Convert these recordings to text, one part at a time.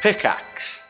Pickaxe.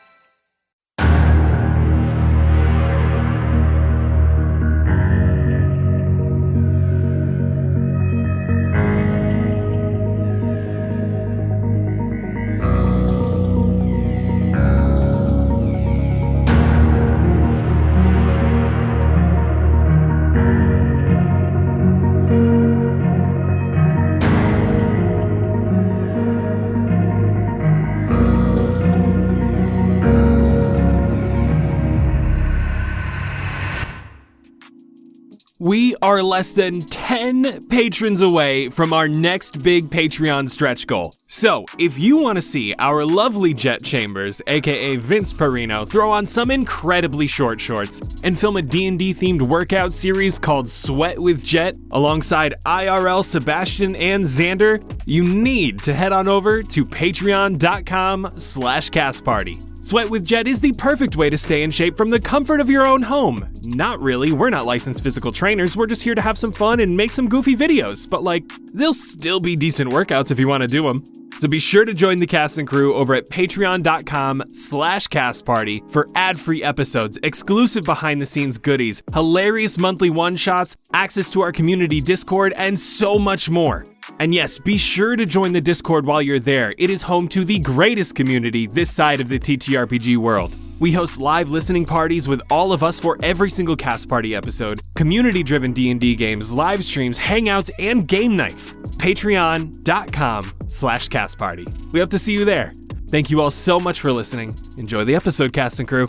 We are less than 10 patrons away from our next big Patreon stretch goal. So, if you want to see our lovely Jet Chambers, aka Vince Perino, throw on some incredibly short shorts and film a D&D themed workout series called Sweat with Jet alongside IRL Sebastian and Xander, you need to head on over to patreon.com/castparty. Sweat with Jet is the perfect way to stay in shape from the comfort of your own home. Not really, we're not licensed physical trainers, we're just here to have some fun and make some goofy videos, but they'll still be decent workouts if you want to do them. So be sure to join the cast and crew over at patreon.com/castparty for ad-free episodes, exclusive behind-the-scenes goodies, hilarious monthly one-shots, access to our community Discord, and so much more. And yes, be sure to join the Discord while you're there. It is home to the greatest community this side of the TTRPG world. We host live listening parties with all of us for every single Cast Party episode, community-driven D&D games, live streams, hangouts, and game nights. Patreon.com/castparty. We hope to see you there. Thank you all so much for listening. Enjoy the episode, cast and crew.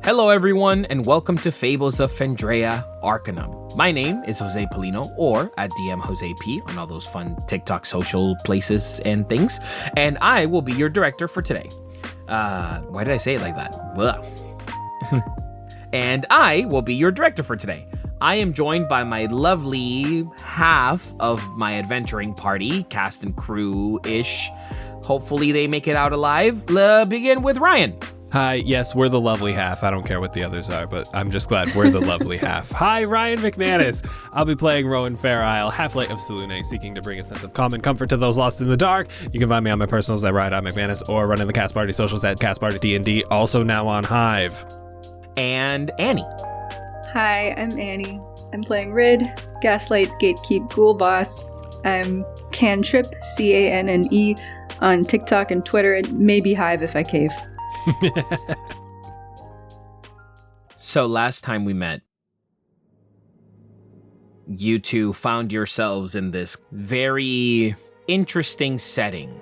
Hello everyone, and welcome to Fables of Fendraeya, Arcanum. My name is Jose Polino, or at DM Jose P on all those fun TikTok social places and things, and I will be your director for today. Why did I say it like that? Blah. And I will be your director for today. I am joined by my lovely half of my adventuring party, cast and crew-ish. Hopefully they make it out alive. Begin with Ryan. Hi, yes, we're the lovely half. I don't care what the others are, but I'm just glad we're the lovely half. Hi, Ryan McManus. I'll be playing Rowan Fairisle, half-light of Selune, seeking to bring a sense of calm and comfort to those lost in the dark. You can find me on my personals at RideOnMcManus or running the Cast Party socials at Cast Party D&D, also now on Hive. And Annie. Hi, I'm Annie. I'm playing Rid, Gaslight Gatekeep Ghoul Boss. I'm Cantrip, Canne, on TikTok and Twitter, and maybe Hive if I cave. So last time we met, you two found yourselves in this very interesting setting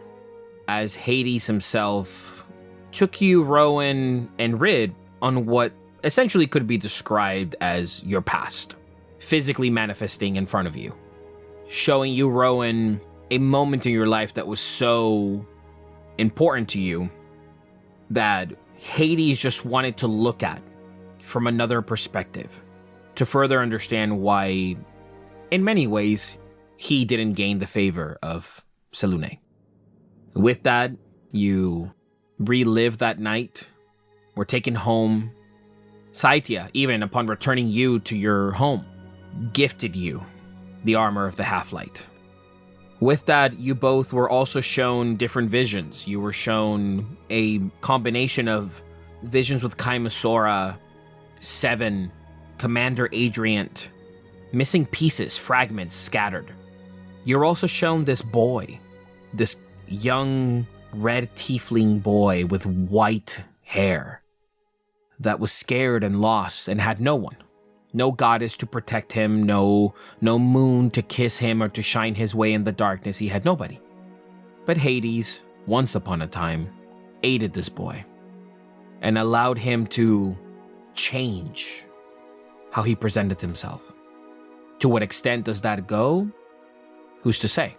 as Hades himself took you, Rowan, and Rid on what essentially could be described as your past, physically manifesting in front of you, showing you, Rowan, a moment in your life that was so important to you that Hades just wanted to look at from another perspective to further understand why, in many ways, he didn't gain the favor of Selune. With that, you relive that night, were taken home. Saitya, even upon returning you to your home, gifted you the armor of the Half-Light. With that, you both were also shown different visions. You were shown a combination of visions with Kaimasora, Seven, Commander Adriant, missing pieces, fragments scattered. You're also shown this boy, this young red tiefling boy with white hair that was scared and lost and had no one. No goddess to protect him, no moon to kiss him or to shine his way in the darkness. He had nobody. But Hades, once upon a time, aided this boy and allowed him to change how he presented himself. To what extent does that go? Who's to say?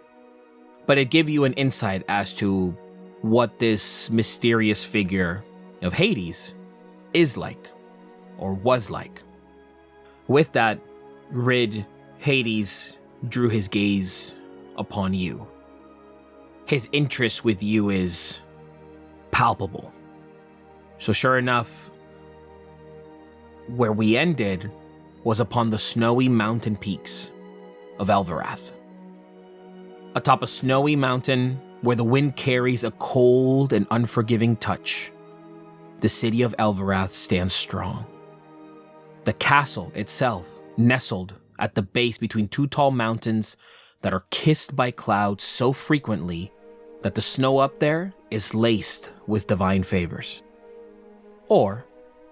But it gives you an insight as to what this mysterious figure of Hades is like, or was like. With that, Rid, Hades drew his gaze upon you. His interest with you is palpable. So sure enough, where we ended was upon the snowy mountain peaks of Elverath. Atop a snowy mountain where the wind carries a cold and unforgiving touch, the city of Elvirath stands strong. The castle itself, nestled at the base between two tall mountains that are kissed by clouds so frequently that the snow up there is laced with divine favors. Or,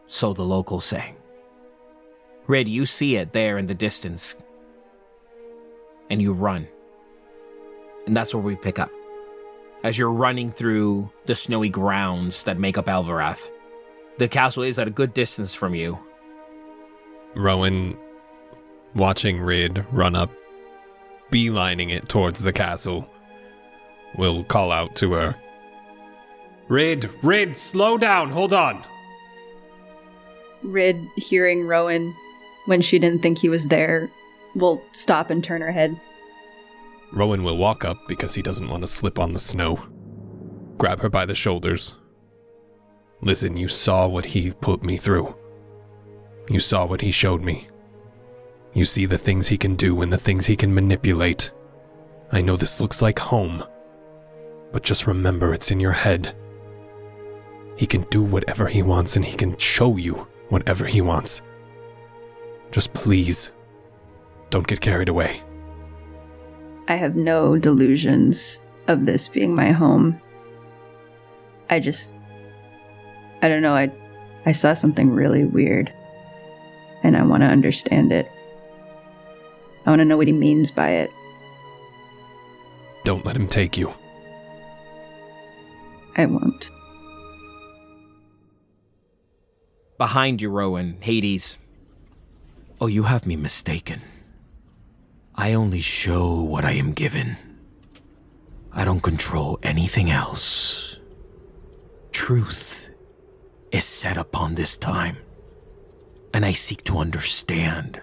so the locals say. Red, you see it there in the distance, and you run. And that's where we pick up. As you're running through the snowy grounds that make up Elvirath, the castle is at a good distance from you. Rowan, watching Rid run up, beelining it towards the castle, will call out to her. Rid, slow down, hold on. Rid, hearing Rowan when she didn't think he was there, will stop and turn her head. Rowan will walk up because he doesn't want to slip on the snow. Grab her by the shoulders. Listen, you saw what he put me through. You saw what he showed me. You see the things he can do and the things he can manipulate. I know this looks like home, but just remember it's in your head. He can do whatever he wants and he can show you whatever he wants. Just please, don't get carried away. I have no delusions of this being my home. I don't know, I saw something really weird, and I want to understand it. I want to know what he means by it. Don't let him take you. I won't. Behind you, Rowan, Hades. Oh, you have me mistaken. I only show what I am given. I don't control anything else. Truth is set upon this time, and I seek to understand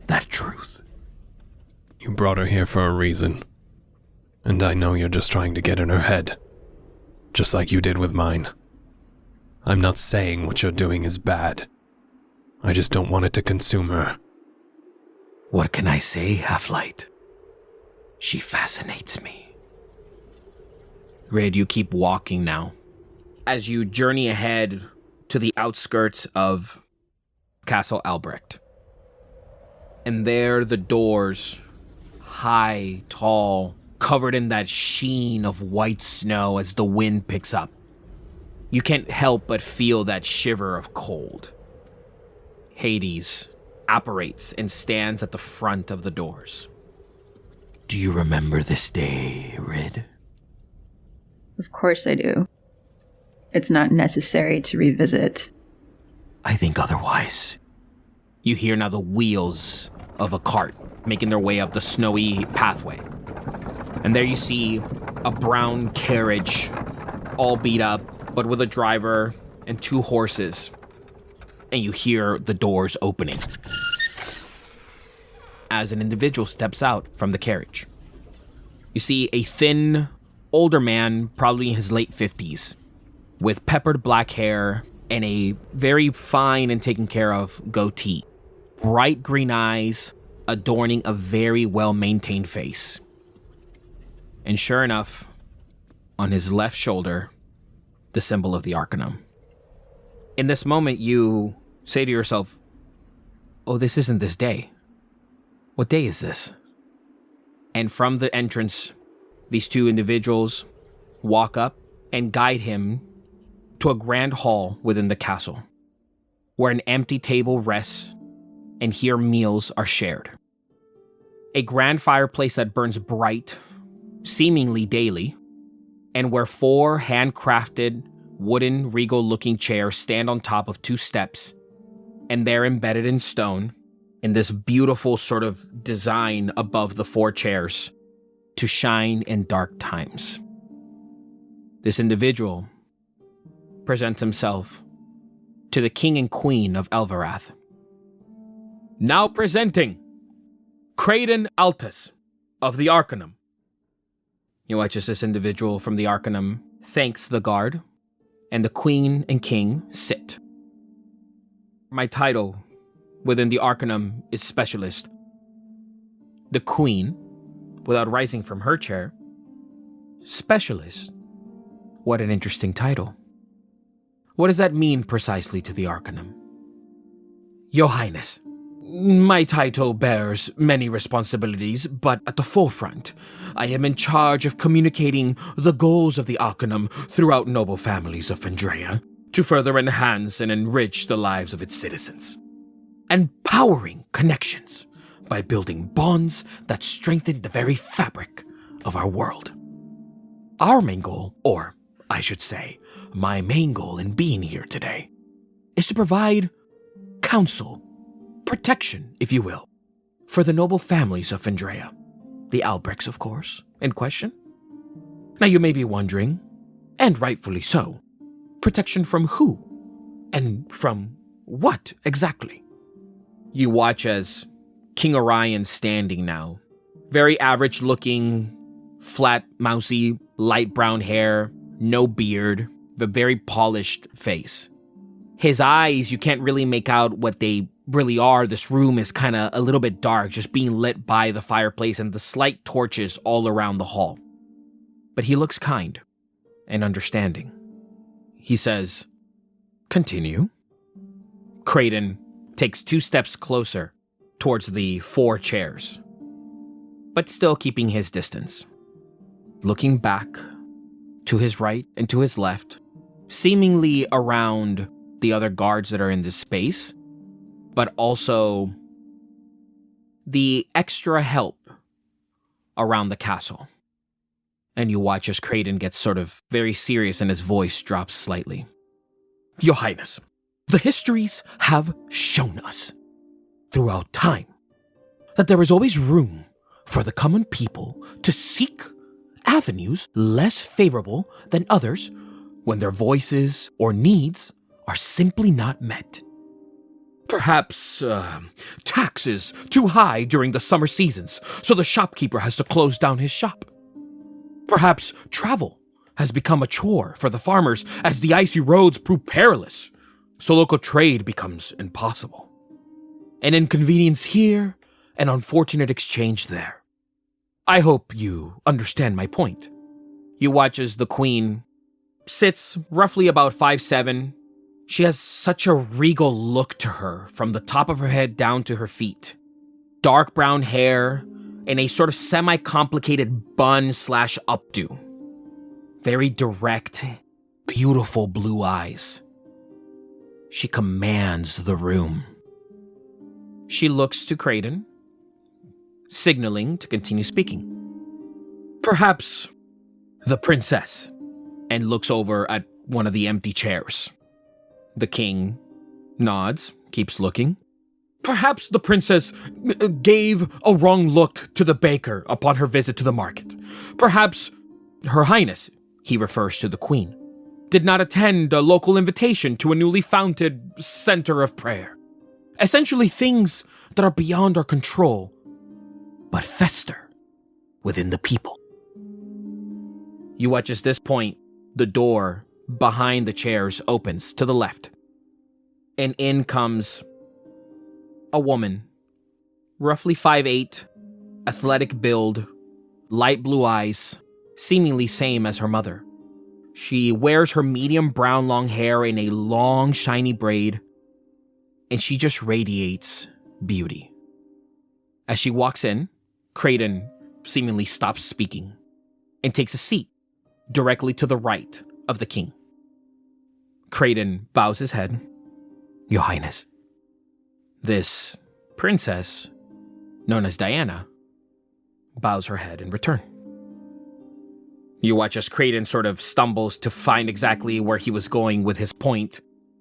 that truth. You brought her here for a reason, and I know you're just trying to get in her head, just like you did with mine. I'm not saying what you're doing is bad. I just don't want it to consume her. What can I say, Half-Light? She fascinates me. Red, you keep walking now. As you journey ahead to the outskirts of Castle Albrecht. And there the doors, high, tall, covered in that sheen of white snow as the wind picks up. You can't help but feel that shiver of cold. Hades apparates and stands at the front of the doors. Do you remember this day, Rid? Of course I do. It's not necessary to revisit. I think otherwise. You hear now the wheels of a cart making their way up the snowy pathway. And there you see a brown carriage, all beat up, but with a driver and two horses. And you hear the doors opening as an individual steps out from the carriage. You see a thin, older man, probably in his late 50s, with peppered black hair and a very fine and taken care of goatee. Bright green eyes adorning a very well-maintained face. And sure enough, on his left shoulder, the symbol of the Arcanum. In this moment, you say to yourself, oh, this isn't this day. What day is this? And from the entrance, these two individuals walk up and guide him to a grand hall within the castle, where an empty table rests and here meals are shared. A grand fireplace that burns bright, seemingly daily, and where 4 handcrafted, wooden, regal-looking chairs stand on top of 2 steps, and they're embedded in stone in this beautiful sort of design above the 4 chairs to shine in dark times. This individual presents himself to the king and queen of Elvirath. Now presenting Creighton Altus of the Arcanum. You watch as this individual from the Arcanum thanks the guard, and the queen and king sit. My title within the Arcanum is specialist. The queen, without rising from her chair, Specialist? What an interesting title. What does that mean precisely to the Arcanum? Your Highness, my title bears many responsibilities, but at the forefront, I am in charge of communicating the goals of the Arcanum throughout noble families of Fendraeya to further enhance and enrich the lives of its citizens. Empowering connections by building bonds that strengthen the very fabric of our world. Our main goal, or I should say, my main goal in being here today, is to provide counsel, protection, if you will, for the noble families of Fendraeya. The Albrechts, of course, in question. Now you may be wondering, and rightfully so, protection from who? And from what exactly? You watch as King Orion's standing now. Very average looking, flat, mousy, light brown hair, no beard, a very polished face. His eyes, you can't really make out what they really are. This room is kind of a little bit dark, just being lit by the fireplace and the slight torches all around the hall. But he looks kind and understanding. He says, "Continue." Kraden takes 2 steps closer towards the 4 chairs, but still keeping his distance. Looking back to his right and to his left, seemingly around the other guards that are in this space, but also the extra help around the castle. And you watch as Kraden gets sort of very serious and his voice drops slightly. Your Highness, the histories have shown us throughout time that there is always room for the common people to seek avenues less favorable than others when their voices or needs are simply not met. Perhaps taxes too high during the summer seasons, so the shopkeeper has to close down his shop. Perhaps travel has become a chore for the farmers as the icy roads prove perilous, so local trade becomes impossible. An inconvenience here, an unfortunate exchange there. I hope you understand my point. You watch as the queen sits roughly about 5'7". She has such a regal look to her from the top of her head down to her feet. Dark brown hair and a sort of semi-complicated bun/updo. Very direct, beautiful blue eyes. She commands the room. She looks to Kraden, signaling to continue speaking. Perhaps the princess, and looks over at one of the empty chairs. The king nods, keeps looking. Perhaps the princess gave a wrong look to the baker upon her visit to the market. Perhaps Her Highness, he refers to the queen, did not attend a local invitation to a newly founded center of prayer. Essentially things that are beyond our control, but fester within the people. You watch as this point, the door behind the chairs opens to the left, and in comes a woman, roughly 5'8", athletic build, light blue eyes, seemingly same as her mother. She wears her medium brown long hair in a long shiny braid, and she just radiates beauty. As she walks in, Kraden seemingly stops speaking and takes a seat directly to the right of the king. Kraden bows his head. Your Highness. This princess, known as Diana, bows her head in return. You watch as Kraden sort of stumbles to find exactly where he was going with his point,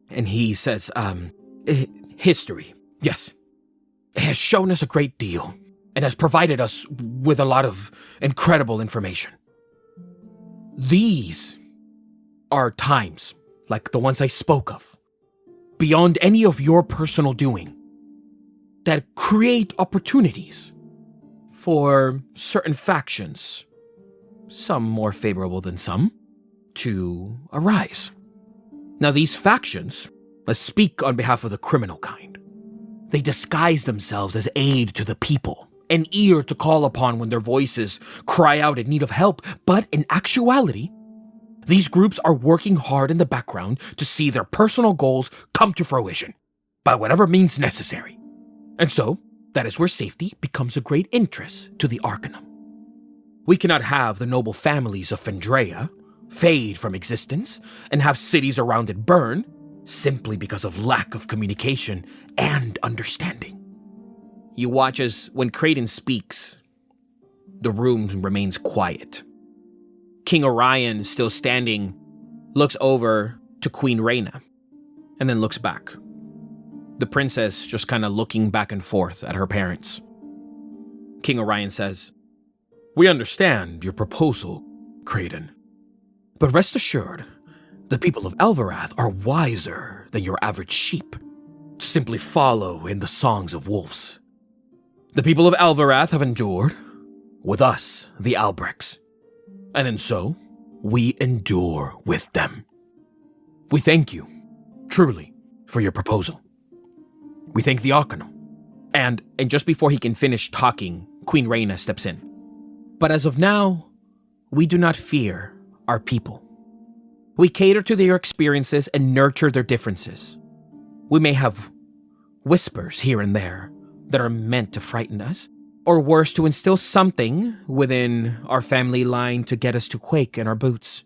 and he says, history, yes. It has shown us a great deal, and has provided us with a lot of incredible information. These are times, like the ones I spoke of, beyond any of your personal doing, that create opportunities for certain factions, some more favorable than some, to arise. Now these factions, let's speak on behalf of the criminal kind. They disguise themselves as aid to the people an ear to call upon when their voices cry out in need of help. But in actuality, these groups are working hard in the background to see their personal goals come to fruition by whatever means necessary. And so, that is where safety becomes a great interest to the Arcanum. We cannot have the noble families of Fendraeya fade from existence and have cities around it burn simply because of lack of communication and understanding. You watch as, when Kraden speaks, the room remains quiet. King Orion, still standing, looks over to Queen Reyna and then looks back. The princess just kind of looking back and forth at her parents. King Orion says, "We understand your proposal, Kraden. But rest assured, the people of Elverath are wiser than your average sheep to simply follow in the songs of wolves. The people of Elverath have endured with us, the Albrechts, and in so, we endure with them. We thank you, truly, for your proposal. We thank the Arcanum." And just before he can finish talking, Queen Reyna steps in. "But as of now, we do not fear our people. We cater to their experiences and nurture their differences. We may have whispers here and there that are meant to frighten us, or worse, to instill something within our family line to get us to quake in our boots.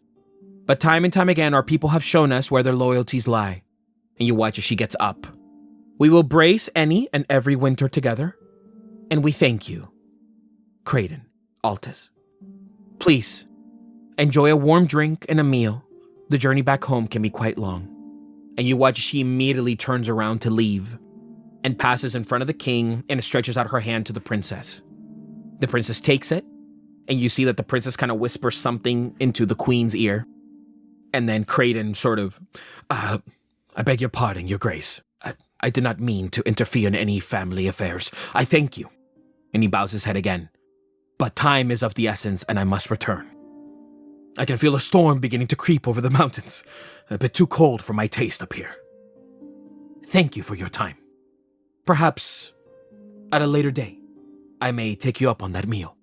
But time and time again, our people have shown us where their loyalties lie." And you watch as she gets up. "We will brace any and every winter together, and we thank you, Kraden, Altus. Please, enjoy a warm drink and a meal. The journey back home can be quite long." And you watch as she immediately turns around to leave and passes in front of the king and stretches out her hand to the princess. The princess takes it, and you see that the princess kind of whispers something into the queen's ear. And then Kraden sort of, "I beg your pardon, your grace. I did not mean to interfere in any family affairs. I thank you." And he bows his head again. "But time is of the essence, and I must return. I can feel a storm beginning to creep over the mountains. A bit too cold for my taste up here. Thank you for your time. Perhaps, at a later day, I may take you up on that meal."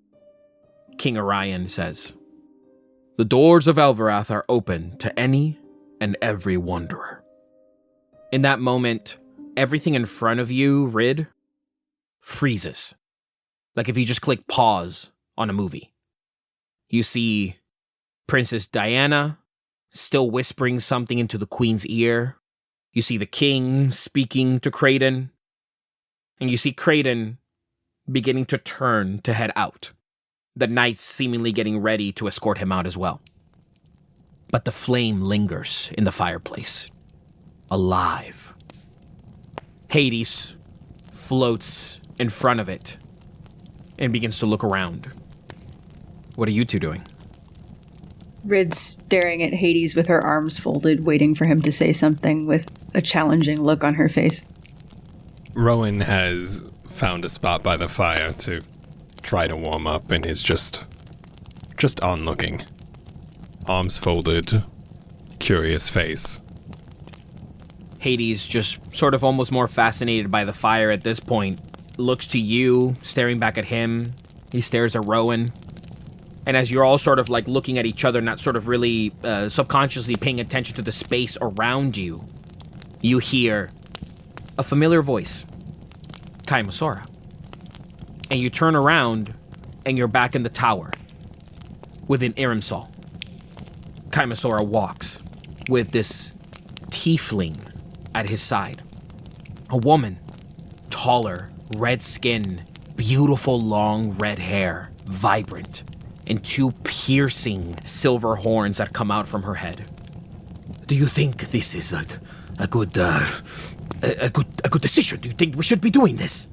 King Orion says, "The doors of Elverath are open to any and every wanderer." In that moment, everything in front of you, Rid, freezes. Like if you just click pause on a movie. You see Princess Diana still whispering something into the queen's ear. You see the king speaking to Kraden. And you see Kraden beginning to turn to head out. The knights seemingly getting ready to escort him out as well. But the flame lingers in the fireplace, alive. Hades floats in front of it and begins to look around. What are you two doing? Rid's staring at Hades with her arms folded, waiting for him to say something with a challenging look on her face. Rowan has found a spot by the fire to try to warm up and is just onlooking. Arms folded, curious face. Hades, just sort of almost more fascinated by the fire at this point, looks to you, staring back at him. He stares at Rowan. And as you're all sort of like looking at each other, not sort of really subconsciously paying attention to the space around you, you hear a familiar voice, Kaimasora. And you turn around and you're back in the tower within Irimsal. Kaimasora walks with this tiefling at his side. A woman, taller, red skin, beautiful long red hair, vibrant, and two piercing silver horns that come out from her head. Do you think this is a good decision? Do you think we should be doing this?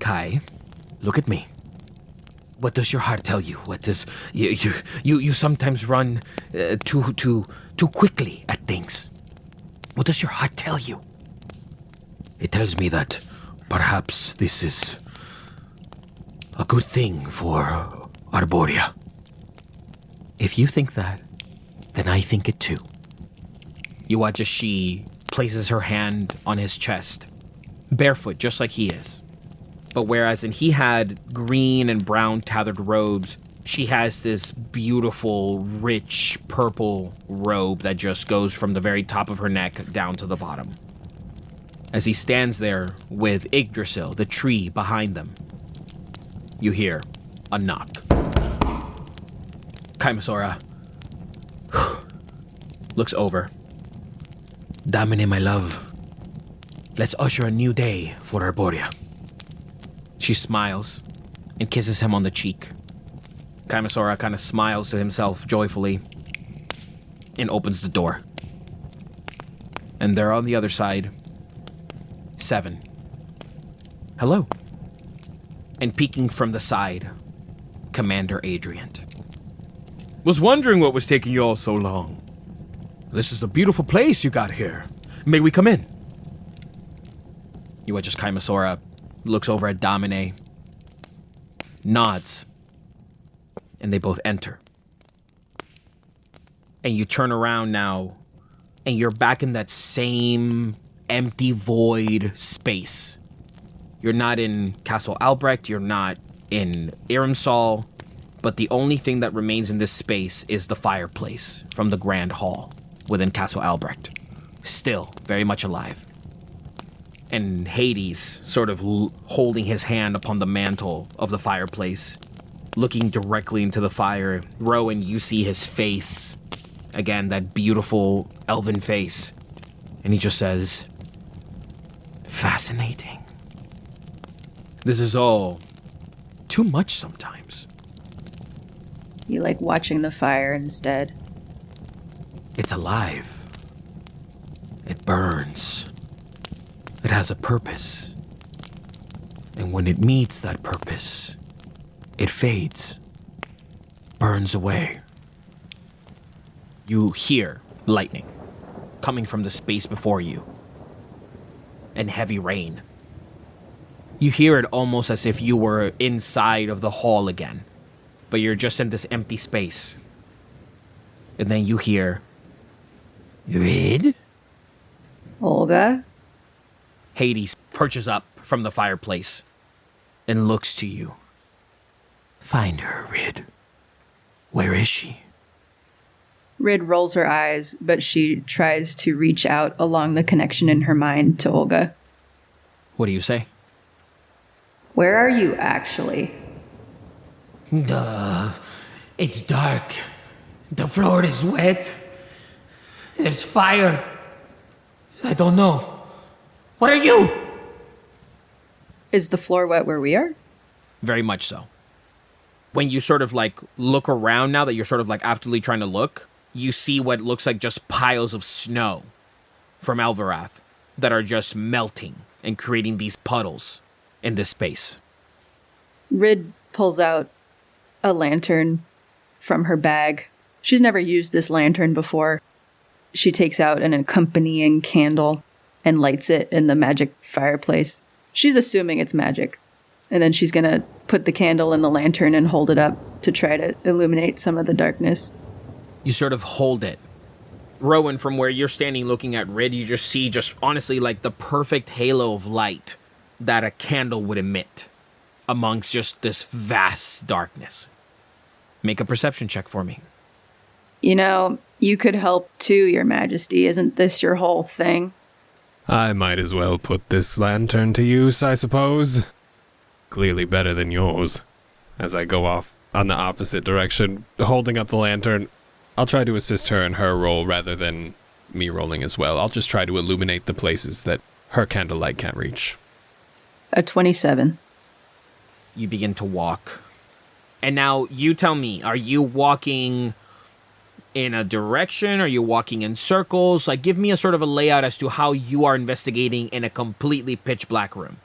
Kai, look at me. What does your heart tell you? What does you sometimes run too quickly at things? What does your heart tell you? It tells me that perhaps this is a good thing for Arborea. If you think that, then I think it too. You watch as she places her hand on his chest, barefoot just like he is. But whereas he had green and brown tethered robes, she has this beautiful, rich purple robe that just goes from the very top of her neck down to the bottom. As he stands there with Yggdrasil, the tree behind them, you hear a knock. Kaimasora looks over. Damine, my love. Let's usher a new day for Arborea. She smiles and kisses him on the cheek. Kaimasora kind of smiles to himself joyfully and opens the door. And there on the other side, 7. Hello. And peeking from the side, Commander Adrian. Was wondering what was taking you all so long. This is a beautiful place you got here. May we come in? You watch as Kaimasora looks over at Damine, nods, and they both enter. And you turn around now, and you're back in that same empty void space. You're not in Castle Albrecht, you're not in Irimsal, but the only thing that remains in this space is the fireplace from the Grand Hall within Castle Albrecht. Still very much alive. And Hades sort of holding his hand upon the mantle of the fireplace, looking directly into the fire. Rowan, you see his face. Again, that beautiful elven face. And he just says, fascinating. This is all too much sometimes. You like watching the fire instead. It's alive. It burns. It has a purpose. And when it meets that purpose, it fades, burns away. You hear lightning coming from the space before you, and heavy rain. You hear it almost as if you were inside of the hall again, but you're just in this empty space. And then you hear, Rid? Olga? Hades perches up from the fireplace and looks to you. Find her, Rid. Where is she? Rid rolls her eyes, but she tries to reach out along the connection in her mind to Olga. What do you say? Where are you actually? It's dark. The floor is wet. There's fire. I don't know. What are you? Is the floor wet where we are? Very much so. When you sort of like look around now that you're sort of like actively trying to look, you see what looks like just piles of snow from Elvirath that are just melting and creating these puddles in this space. Rid pulls out a lantern from her bag. She's never used this lantern before. She takes out an accompanying candle and lights it in the magic fireplace. She's assuming it's magic. And then she's going to put the candle in the lantern and hold it up to try to illuminate some of the darkness. You sort of hold it. Rowan, from where you're standing looking at Rid, you just see just honestly like the perfect halo of light that a candle would emit amongst just this vast darkness. Make a perception check for me. You know, you could help too, Your Majesty. Isn't this your whole thing? I might as well put this lantern to use, I suppose. Clearly better than yours. As I go off on the opposite direction, holding up the lantern, I'll try to assist her in her role rather than me rolling as well. I'll just try to illuminate the places that her candlelight can't reach. A 27. You begin to walk. And now you tell me, are you walking in a direction? Are you walking in circles? Like, give me a sort of a layout as to how you are investigating in a completely pitch black room.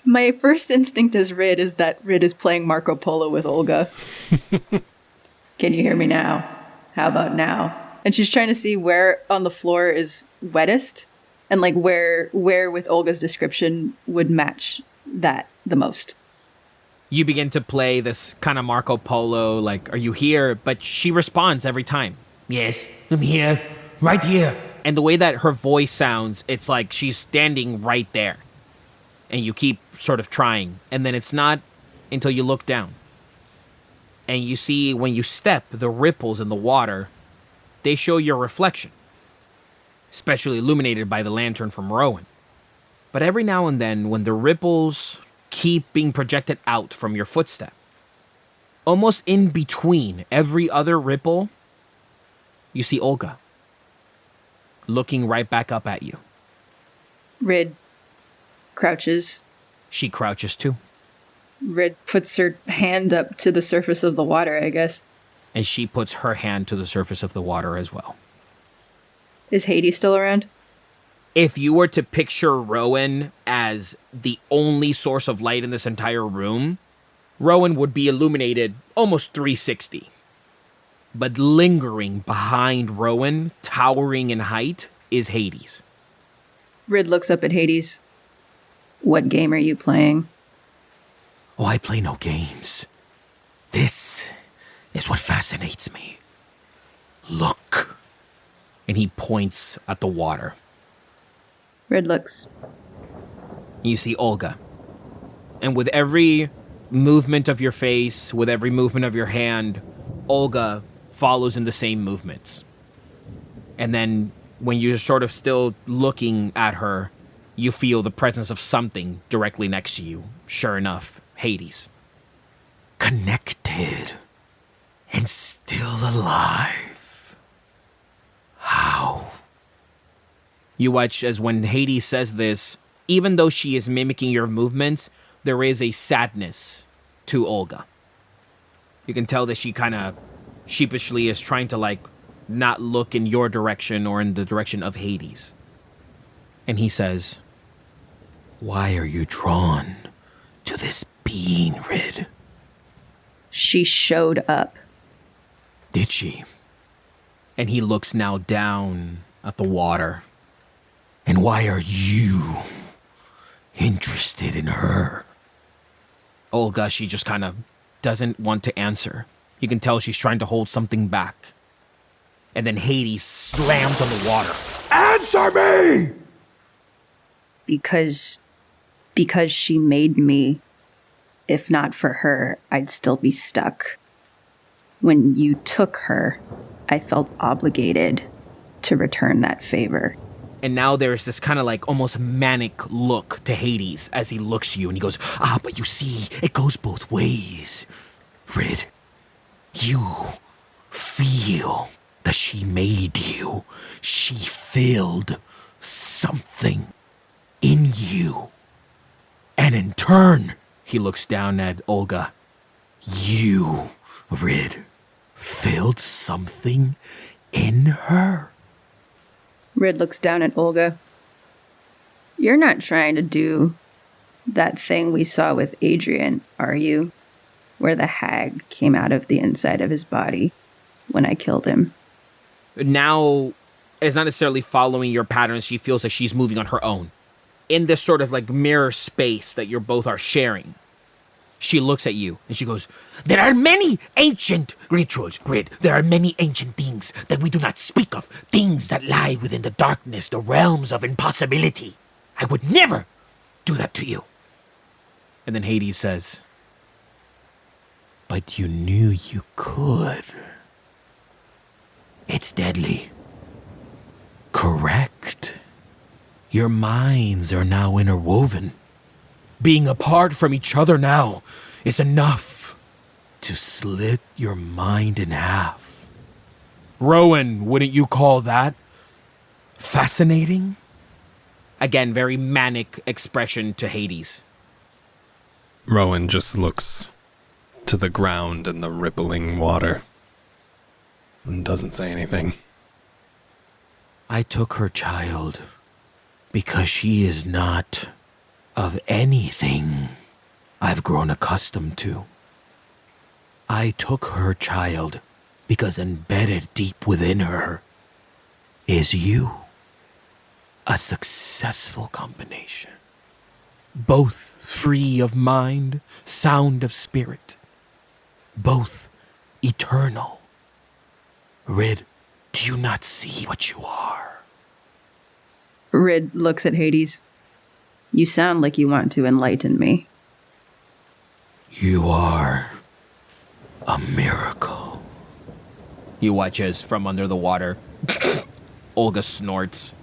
My first instinct as Rid is that Rid is playing Marco Polo with Olga. Can you hear me now? How about now? And she's trying to see where on the floor is wettest and like where with Olga's description would match that the most. You begin to play this kind of Marco Polo, like, are you here? But she responds every time. Yes, I'm here. Right here. And the way that her voice sounds, it's like she's standing right there. and you keep sort of trying, and then it's not until you look down. And you see when you step, the ripples in the water, they show your reflection, especially illuminated by the lantern from Rowan. But every now and then, when the ripples keep being projected out from your footstep, almost in between every other ripple, you see Olga looking right back up at you. Rid crouches. She crouches too. Rid puts her hand up to the surface of the water, I guess. And she puts her hand to the surface of the water as well. Is Hades still around? If you were to picture Rowan as the only source of light in this entire room, Rowan would be illuminated almost 360. But lingering behind Rowan, towering in height, is Hades. Rid looks up at Hades. What game are you playing? Oh, I play no games. This is what fascinates me. Look. And he points at the water. Rid looks. You see Olga. And with every movement of your face, with every movement of your hand, Olga follows in the same movements. And then when you're sort of still looking at her, you feel the presence of something directly next to you. Sure enough, Hades. Connected. And still alive. How? You watch as when Hades says this, even though she is mimicking your movements, there is a sadness to Olga. You can tell that she kind of sheepishly is trying to not look in your direction or in the direction of Hades. And he says, Why are you drawn to this being, Rid? She showed up. Did she? And he looks now down at the water. And why are you interested in her? Olga, she just kind of doesn't want to answer. You can tell she's trying to hold something back. And then Hades slams on the water. Answer me! Because she made me. If not for her, I'd still be stuck. When you took her, I felt obligated to return that favor. And now there's this kind of almost manic look to Hades as he looks at you and he goes, But you see, it goes both ways. Rid, you feel that she made you. She filled something in you. And in turn, he looks down at Olga. You, Rid, filled something in her. Rid looks down at Olga. You're not trying to do that thing we saw with Adrian, are you? Where the hag came out of the inside of his body when I killed him. Now, it's not necessarily following your patterns. She feels like she's moving on her own. In this sort of mirror space that you both are sharing. She looks at you and she goes, There are many ancient rituals, Rid. There are many ancient things that we do not speak of. Things that lie within the darkness, the realms of impossibility. I would never do that to you. And then Hades says, But you knew you could. It's deadly. Correct. Your minds are now interwoven. Being apart from each other now is enough to slit your mind in half. Rowan, wouldn't you call that fascinating? Again, very manic expression to Hades. Rowan just looks to the ground and the rippling water and doesn't say anything. I took her child because she is not of anything I've grown accustomed to. I took her child because embedded deep within her is you. A successful combination. Both free of mind, sound of spirit. Both eternal. Rid, do you not see what you are? Rid looks at Hades. You sound like you want to enlighten me. You are a miracle. You watch as from under the water, Olga snorts.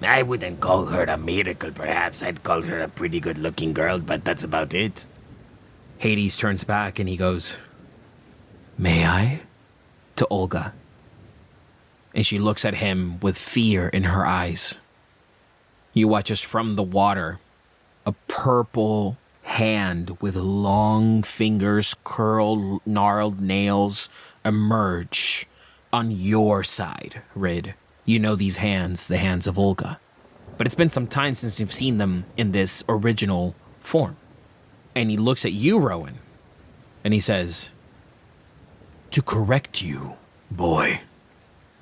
I wouldn't call her a miracle, perhaps. I'd call her a pretty good-looking girl, but that's about it. Hades turns back and he goes, "May I?" to Olga. And she looks at him with fear in her eyes. You watch as from the water, a purple hand with long fingers, curled, gnarled nails emerge on your side, Rid. You know these hands, the hands of Olga. But it's been some time since you've seen them in this original form. And he looks at you, Rowan, and he says, To correct you, boy,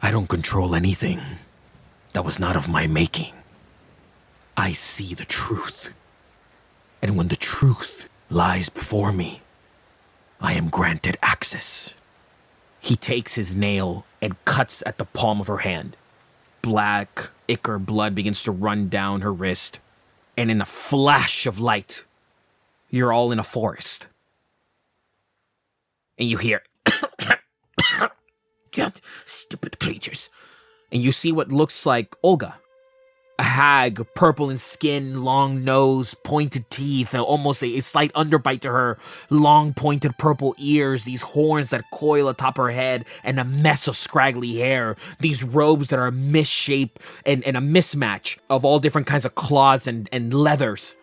I don't control anything. That was not of my making. I see the truth. And when the truth lies before me, I am granted access. He takes his nail and cuts at the palm of her hand. Black, ichor blood begins to run down her wrist. And in a flash of light, you're all in a forest. And you hear, Stupid creatures. and you see what looks like Olga. A hag, purple in skin, long nose, pointed teeth, almost a slight underbite to her, long pointed purple ears, these horns that coil atop her head, and a mess of scraggly hair, these robes that are a misshape and a mismatch of all different kinds of cloths and leathers.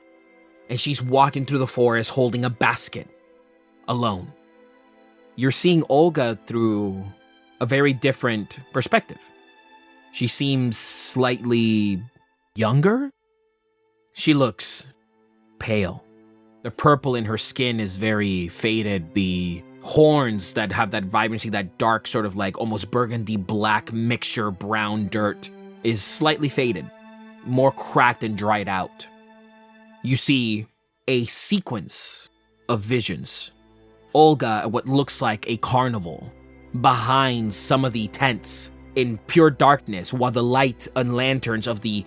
And she's walking through the forest holding a basket, alone. You're seeing Olga through a very different perspective. She seems slightly younger? She looks pale. The purple in her skin is very faded. The horns that have that vibrancy, that dark sort of like almost burgundy black mixture, brown dirt, is slightly faded, more cracked and dried out. You see a sequence of visions. Olga at what looks like a carnival, behind some of the tents, in pure darkness, while the light and lanterns of the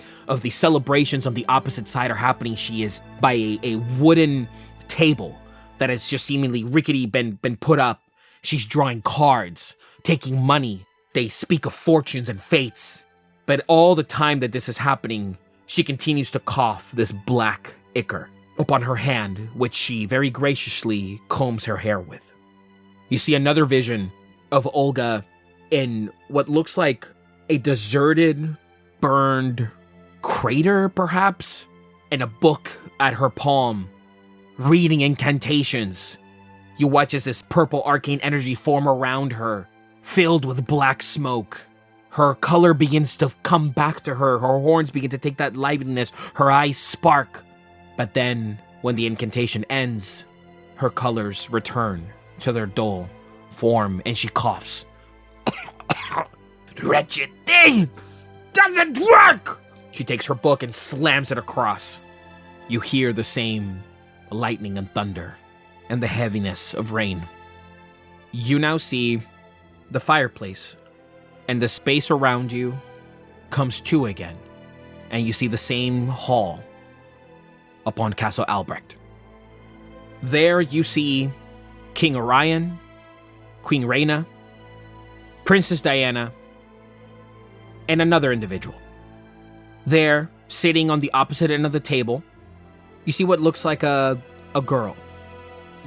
celebrations on the opposite side are happening. She is by a wooden table that has just seemingly rickety been put up. She's drawing cards, taking money. They speak of fortunes and fates. But all the time that this is happening, she continues to cough this black ichor upon her hand, which she very graciously combs her hair with. You see another vision of Olga in what looks like a deserted, burned crater, perhaps, and a book at her palm, reading incantations. You watch as this purple arcane energy form around her, filled with black smoke. Her color begins to come back to her. Her horns begin to take that liveliness. Her eyes spark. But then, when the incantation ends, her colors return to their dull form, and she coughs. Wretched thing! Doesn't work! She takes her book and slams it across. You hear the same lightning and thunder, and the heaviness of rain. You now see the fireplace, and the space around you comes to again, and you see the same hall upon Castle Albrecht. There you see King Orion, Queen Rhaena, Princess Diana, and another individual. There, sitting on the opposite end of the table, you see what looks like a girl.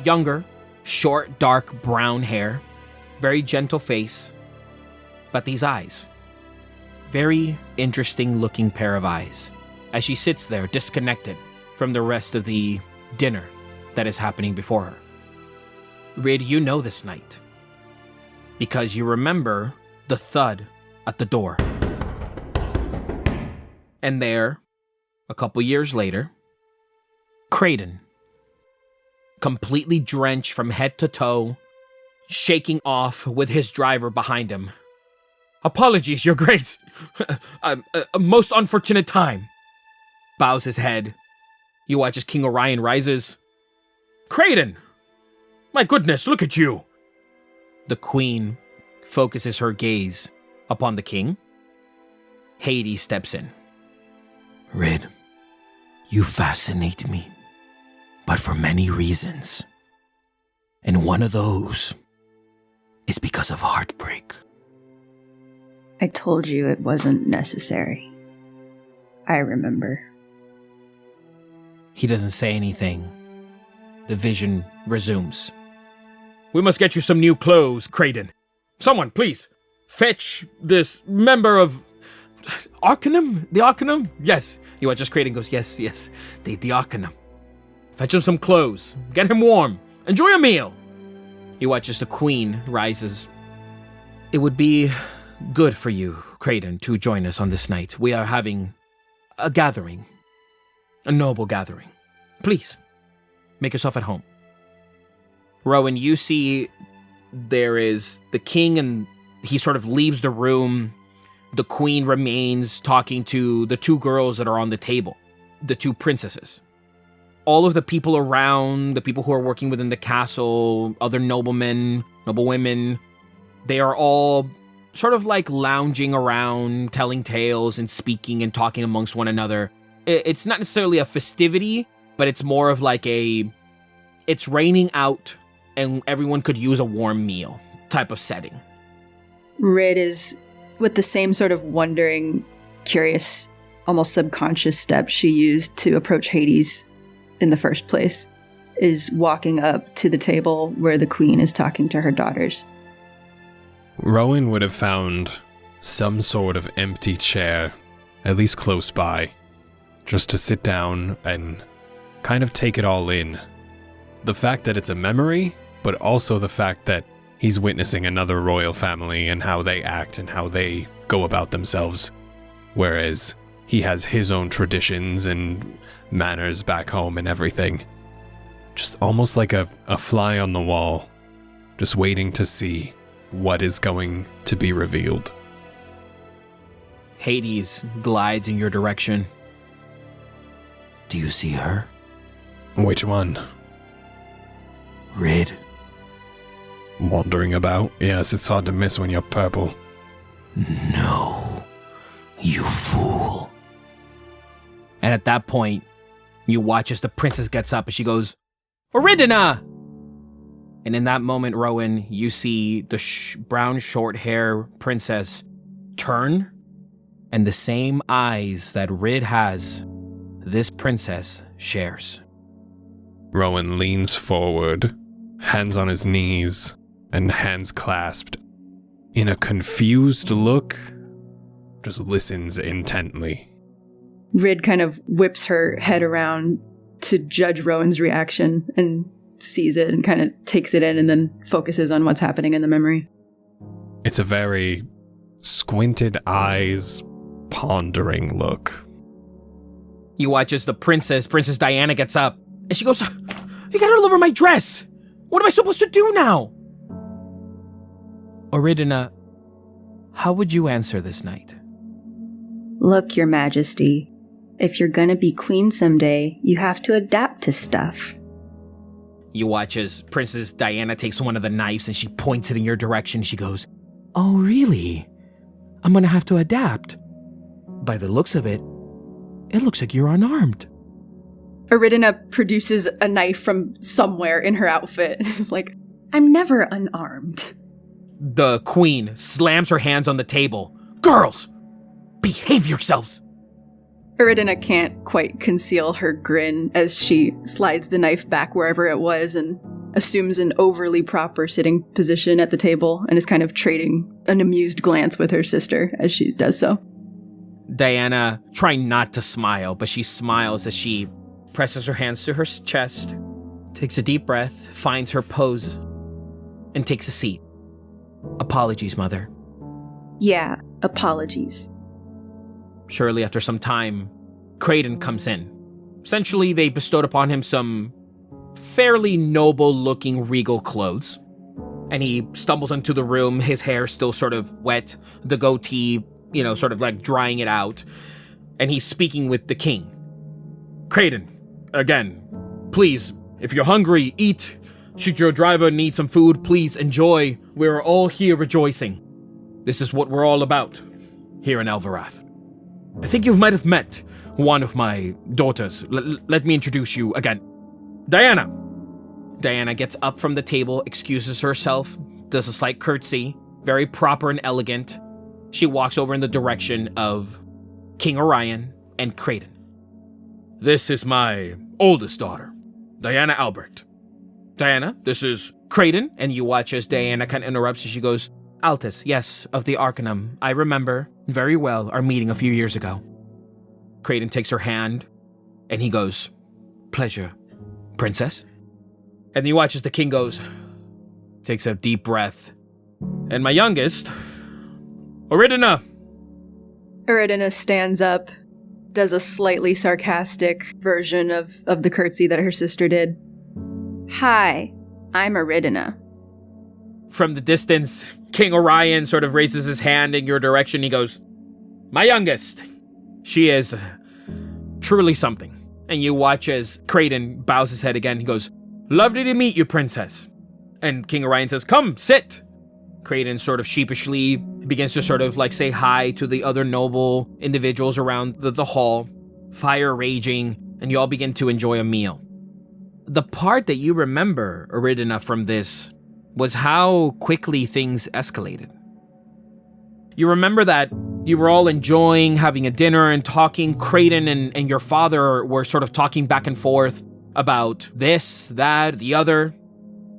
Younger, short, dark, brown hair, very gentle face, but these eyes. Very interesting looking pair of eyes, as she sits there disconnected from the rest of the dinner that is happening before her. Rid, you know this night, because you remember the thud at the door. And there, a couple years later, Creighton, completely drenched from head to toe, shaking off with his driver behind him. "Apologies, Your Grace. A most unfortunate time." Bows his head. You watch as King Orion rises. "Creighton! My goodness, look at you!" The Queen focuses her gaze upon the King. Hades steps in. Rid, You fascinate me, but for many reasons. And one of those is because of heartbreak. I told you it wasn't necessary. I remember. He doesn't say anything. The vision resumes. We must get you some new clothes, Kraden. Someone, please, fetch this member of Arcanum? The Arcanum? Yes. You watch as Kraden goes, yes, the Arcanum. Fetch him some clothes. Get him warm. Enjoy a meal. You watch as the queen rises. It would be good for you, Kraden, to join us on this night. We are having a gathering. A noble gathering. Please, make yourself at home. Rowan, you see there is the king and he sort of leaves the room. The queen remains talking to the two girls that are on the table, the two princesses. All of the people around, the people who are working within the castle, other noblemen, noblewomen, they are all sort of like lounging around, telling tales and speaking and talking amongst one another. It's not necessarily a festivity, but it's more of like it's raining out and everyone could use a warm meal type of setting. Rid is, with the same sort of wondering, curious, almost subconscious steps she used to approach Hades in the first place, is walking up to the table where the queen is talking to her daughters. Rowan would have found some sort of empty chair, at least close by, just to sit down and kind of take it all in. The fact that it's a memory, but also the fact that he's witnessing another royal family and how they act and how they go about themselves, whereas he has his own traditions and manners back home and everything. Just almost like a fly on the wall, just waiting to see what is going to be revealed. Hades glides in your direction. Do you see her? Which one? Rid? Wandering about? Yes, it's hard to miss when you're purple. No, you fool. And at that point, you watch as the princess gets up and she goes, Oridina! And in that moment, Rowan, you see the brown short hair princess turn, and the same eyes that Rid has, this princess shares. Rowan leans forward, hands on his knees, and hands clasped. In a confused look, just listens intently. Rid kind of whips her head around to judge Rowan's reaction and sees it and kind of takes it in and then focuses on what's happening in the memory. It's a very squinted eyes, pondering look. You watch as the Princess Diana gets up, and she goes, You got all over my dress! What am I supposed to do now? Oridina, how would you answer this night? Look, Your Majesty, if you're gonna be queen someday, you have to adapt to stuff. You watch as Princess Diana takes one of the knives and she points it in your direction. She goes, Oh, really? I'm gonna have to adapt. By the looks of it, it looks like you're unarmed. Oridina produces a knife from somewhere in her outfit and is like, I'm never unarmed. The queen slams her hands on the table. Girls, behave yourselves! Oridina can't quite conceal her grin as she slides the knife back wherever it was and assumes an overly proper sitting position at the table and is kind of trading an amused glance with her sister as she does so. Diana, trying not to smile, but she smiles as she presses her hands to her chest, takes a deep breath, finds her pose, and takes a seat. Apologies, Mother. Yeah, apologies. Surely after some time, Kraden comes in. Essentially, they bestowed upon him some fairly noble-looking regal clothes. And he stumbles into the room, his hair still sort of wet, the goatee, sort of like drying it out. And he's speaking with the king. Kraden, again, please, if you're hungry, eat. Should your driver need some food, please enjoy. We're all here rejoicing. This is what we're all about here in Elvirath. I think you might have met one of my daughters. Let me introduce you again. Diana. Diana gets up from the table, excuses herself, does a slight curtsy, very proper and elegant. She walks over in the direction of King Orion and Creighton. This is my oldest daughter, Diana Albert. Diana, this is Creighton. And you watch as Diana kind of interrupts and she goes, Altus, yes, of the Arcanum. I remember very well our meeting a few years ago. Creighton takes her hand and he goes, pleasure, princess. And you watch as the king goes, takes a deep breath. And my youngest, Oridina. Oridina stands up, does a slightly sarcastic version of the curtsy that her sister did. Hi, I'm Oridina. From the distance, King Orion sort of raises his hand in your direction. He goes, my youngest. She is truly something. And you watch as Creighton bows his head again. He goes, lovely to meet you, princess. And King Orion says, come, sit. Creighton sort of sheepishly begins to sort of like say hi to the other noble individuals around the hall, fire raging, and you all begin to enjoy a meal. The part that you remember, Oridina, from this was how quickly things escalated. You remember that you were all enjoying having a dinner and talking. Creighton and your father were sort of talking back and forth about this, that, the other.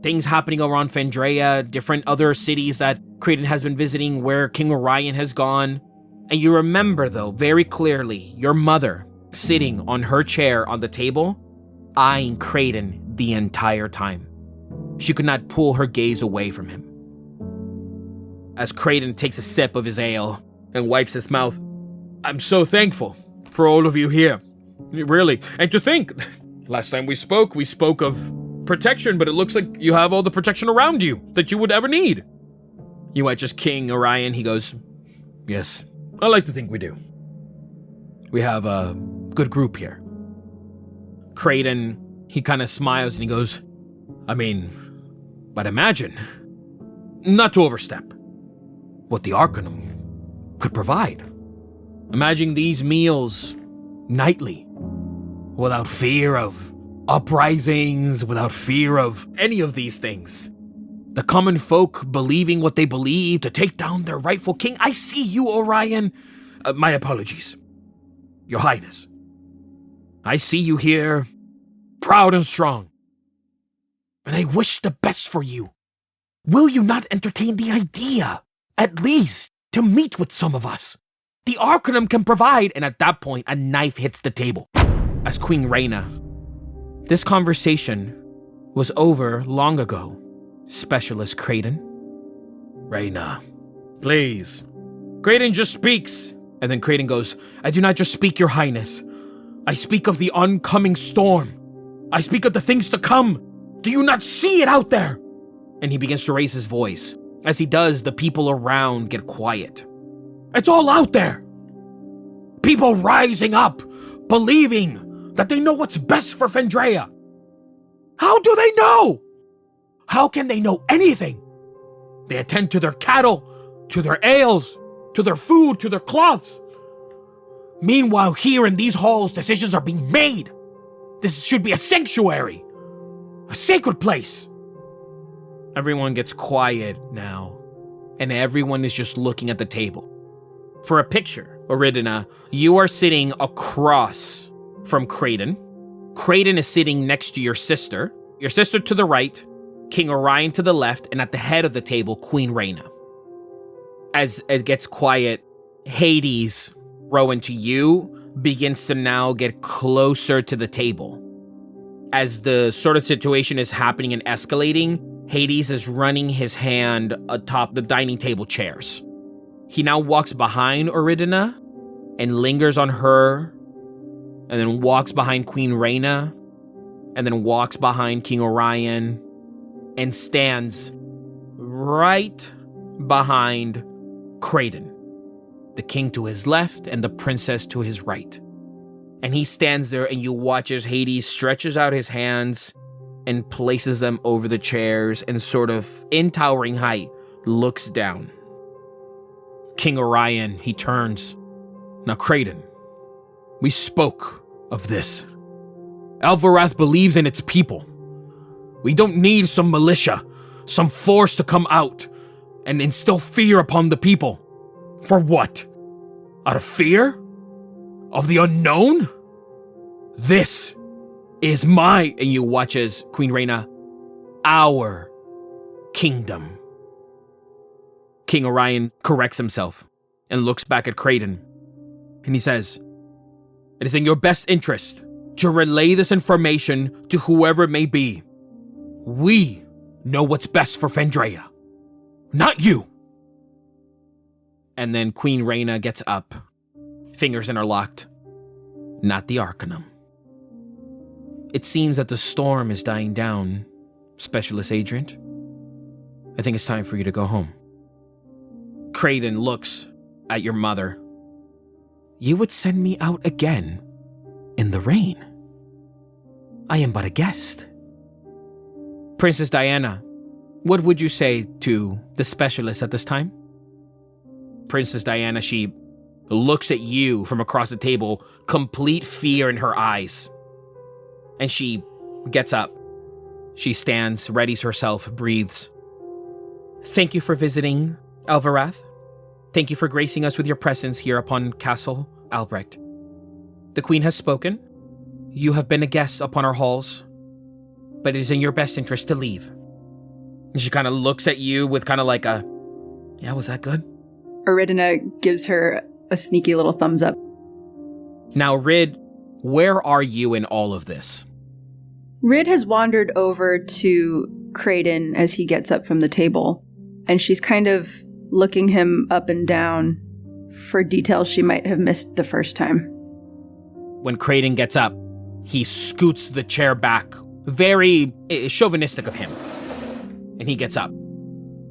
Things happening around Fendraeya, different other cities that Creighton has been visiting where King Orion has gone. And you remember, though, very clearly, your mother sitting on her chair on the table, eyeing Creighton the entire time. She could not pull her gaze away from him. As Creighton takes a sip of his ale and wipes his mouth, I'm so thankful for all of you here. Really. And to think, last time we spoke of protection, but it looks like you have all the protection around you that you would ever need. You watch as King Orion, he goes, yes, I like to think we do. We have a good group here. Creighton, he kind of smiles and he goes, but imagine, not to overstep, what the Arcanum could provide. Imagine these meals nightly, without fear of uprisings, without fear of any of these things. The common folk believing what they believe to take down their rightful king. I see you, Orion. My apologies. Your Highness. I see you here, proud and strong. And I wish the best for you. Will you not entertain the idea, at least, to meet with some of us? The Arcanum can provide, and at that point, a knife hits the table. As Queen Reyna, this conversation was over long ago, Specialist Creighton. Reyna, please. Creighton just speaks. And then Creighton goes, I do not just speak, Your Highness. I speak of the oncoming storm. I speak of the things to come. Do you not see it out there? And he begins to raise his voice. As he does, the people around get quiet. It's all out there. People rising up, believing that they know what's best for Fendraeya. How do they know? How can they know anything? They attend to their cattle, to their ales, to their food, to their cloths. Meanwhile, here in these halls, decisions are being made. This should be a sanctuary, a sacred place. Everyone gets quiet now, and everyone is just looking at the table. For a picture, Oridina, you are sitting across from Creighton. Creighton is sitting next to your sister to the right, King Orion to the left, and at the head of the table, Queen Reyna. As it gets quiet, Hades, Rowan, to you, begins to now get closer to the table. As the sort of situation is happening and escalating, Hades is running his hand atop the dining table chairs. He now walks behind Oridina and lingers on her, and then walks behind Queen Reyna, and then walks behind King Orion, and stands right behind Creighton, the king to his left and the princess to his right. And he stands there, and you watch as Hades stretches out his hands and places them over the chairs and sort of, in towering height, looks down. King Orion, he turns. Now, Creighton, We spoke of this. Alvarath believes in its people. We don't need some militia, some force to come out and instill fear upon the people. For what? Out of fear? Of the unknown? This is my, and you watch as Queen Reyna, our kingdom. King Orion corrects himself and looks back at Kraden, and he says, "It is in your best interest to relay this information to whoever it may be. We know what's best for Fendraeya, not you." And then Queen Reyna gets up, fingers interlocked. Not the Arcanum. It seems that the storm is dying down, Specialist Agent. I think it's time for you to go home. Kraden looks at your mother. You would send me out again in the rain. I am but a guest. Princess Diana, what would you say to the specialist at this time? Princess Diana, she looks at you from across the table, complete fear in her eyes. And she gets up. She stands, readies herself, breathes. Thank you for visiting, Alvarath. Thank you for gracing us with your presence here upon Castle Albrecht. The Queen has spoken. You have been a guest upon our halls, but it is in your best interest to leave. And she kind of looks at you with kind of like a, yeah, was that good? Aridina gives her a sneaky little thumbs up. Now, Rid, where are you in all of this? Rid has wandered over to Kraden as he gets up from the table, and she's kind of looking him up and down for details she might have missed the first time. When Kraden gets up, he scoots the chair back, very chauvinistic of him. And he gets up,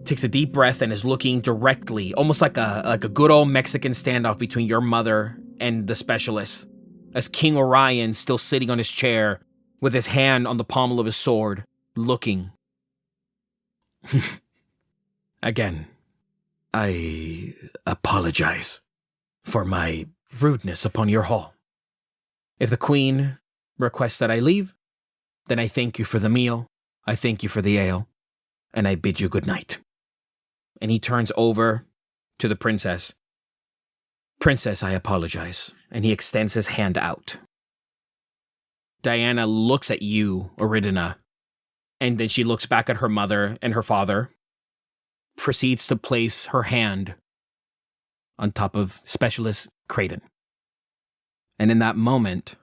takes a deep breath, and is looking directly, almost like a good old Mexican standoff between your mother and the specialist, as King Orion, still sitting on his chair, with his hand on the pommel of his sword, looking. Again, I apologize for my rudeness upon your hall. If the Queen requests that I leave, then I thank you for the meal, I thank you for the ale, and I bid you good night. And he turns over to the princess. Princess, I apologize. And he extends his hand out. Diana looks at you, Aridina, and then she looks back at her mother and her father, proceeds to place her hand on top of Specialist Kraden. And in that moment,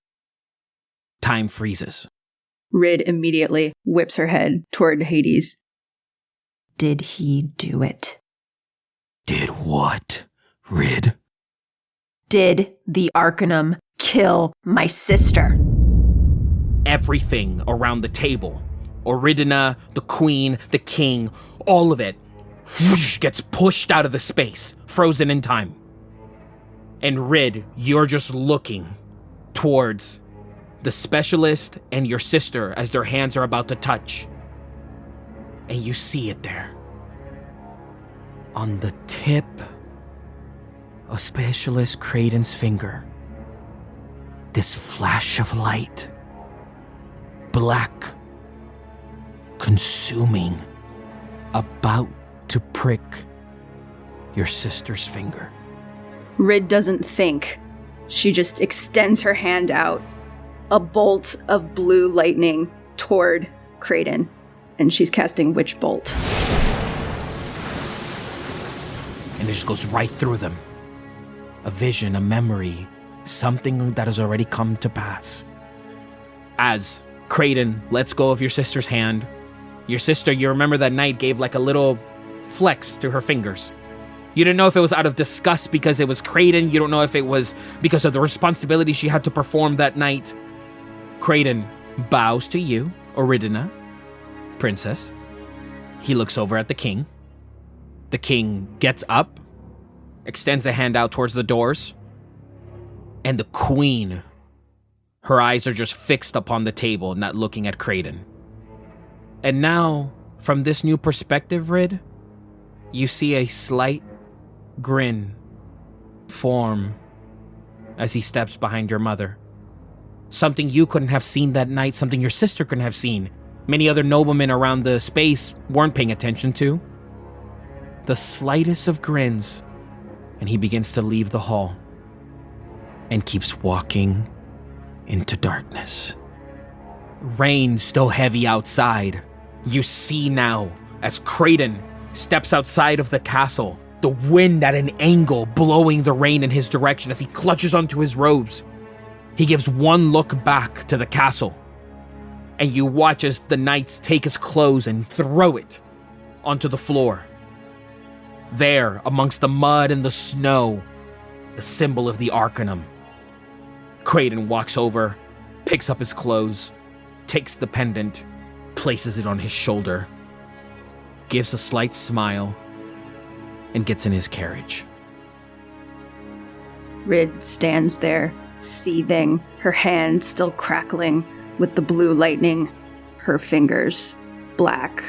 time freezes. Rid immediately whips her head toward Hades. Did he do it? Did what, Rid? Did the Arcanum kill my sister? Everything around the table, Aridina, the Queen, the King, all of it whoosh, gets pushed out of the space, frozen in time. And Rid, you're just looking towards the specialist and your sister as their hands are about to touch. And you see it there. On the tip of Specialist Kraden's finger, this flash of light, black, consuming, about to prick your sister's finger. Rid doesn't think. She just extends her hand out, a bolt of blue lightning toward Kraden, and she's casting Witch Bolt. And it just goes right through them. A vision, a memory, something that has already come to pass. As Kraden lets go of your sister's hand, your sister, you remember that night, gave like a little flex to her fingers. You didn't know if it was out of disgust because it was Kraden. You don't know if it was because of the responsibility she had to perform that night. Kraden bows to you, Aridina, princess. He looks over at the king. The king gets up, extends a hand out towards the doors, and the queen, her eyes are just fixed upon the table, not looking at Kraden. And now, from this new perspective, Rid, you see a slight grin form as he steps behind your mother. Something you couldn't have seen that night, something your sister couldn't have seen. Many other noblemen around the space weren't paying attention to. The slightest of grins, and he begins to leave the hall and keeps walking into darkness. Rain still heavy outside. You see now as Kraden steps outside of the castle, the wind at an angle blowing the rain in his direction as he clutches onto his robes. He gives one look back to the castle, and you watch as the knights take his clothes and throw it onto the floor. There, amongst the mud and the snow, the symbol of the Arcanum. Kraden walks over, picks up his clothes, takes the pendant, places it on his shoulder, gives a slight smile, and gets in his carriage. Rid stands there, seething, her hand still crackling with the blue lightning, her fingers black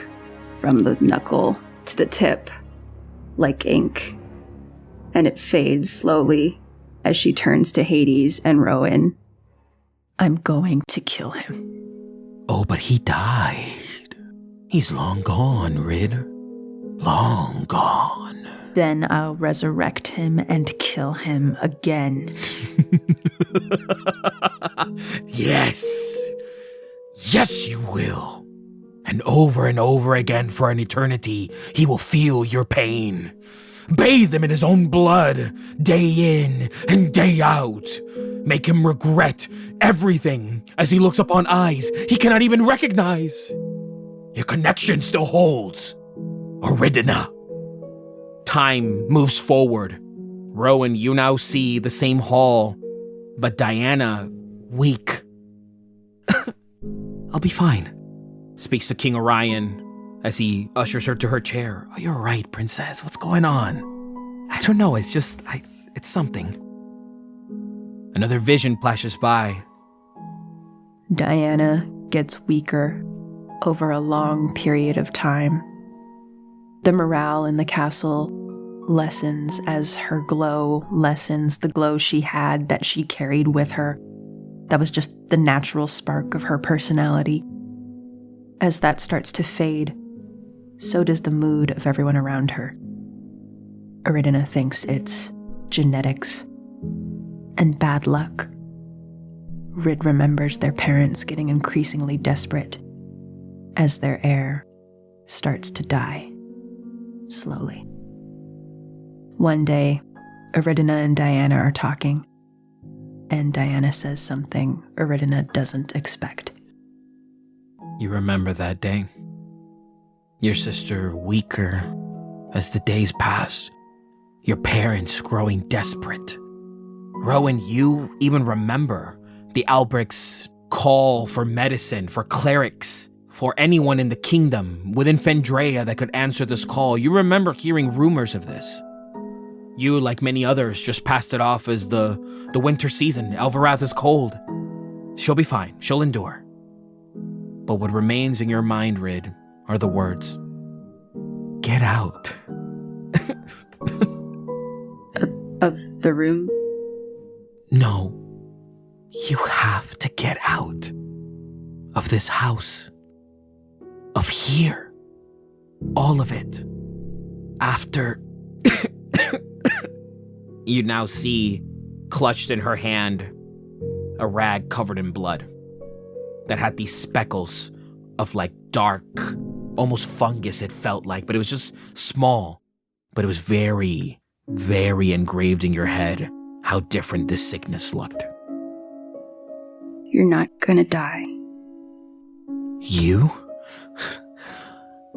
from the knuckle to the tip, like ink. And it fades slowly as she turns to Hades and Rowan. I'm going to kill him. Oh, but he died. He's long gone, Rid. Long gone. Then I'll resurrect him and kill him again. Yes. Yes, you will. And over again for an eternity, he will feel your pain. Bathe him in his own blood, day in and day out. Make him regret everything as he looks upon eyes he cannot even recognize. Your connection still holds. Oridina. Time moves forward. Rowan, you now see the same hall, but Diana, weak. I'll be fine, speaks to King Orion as he ushers her to her chair. Oh, you're right, princess. What's going on? I don't know. It's something. Another vision flashes by. Diana gets weaker over a long period of time. The morale in the castle lessens as her glow lessens the glow she had that she carried with her. That was just the natural spark of her personality. As that starts to fade, so does the mood of everyone around her. Oridina thinks it's genetics and bad luck. Rid remembers their parents getting increasingly desperate as their heir starts to die, slowly. One day, Oridina and Diana are talking, and Diana says something Oridina doesn't expect. You remember that day? Your sister weaker as the days passed. Your parents growing desperate. Rowan, you even remember the Albrecht's call for medicine, for clerics, for anyone in the kingdom within Fendraeya that could answer this call. You remember hearing rumors of this. You, like many others, just passed it off as the winter season. Elvirath is cold. She'll be fine. She'll endure. But what remains in your mind, Rid, are the words, "Get out." Of the room? No. You have to get out. Of this house. Of here. All of it. After... You now see, clutched in her hand, a rag covered in blood that had these speckles of like dark, almost fungus it felt like, but it was just small. But it was very, very engraved in your head how different this sickness looked. You're not gonna die. You?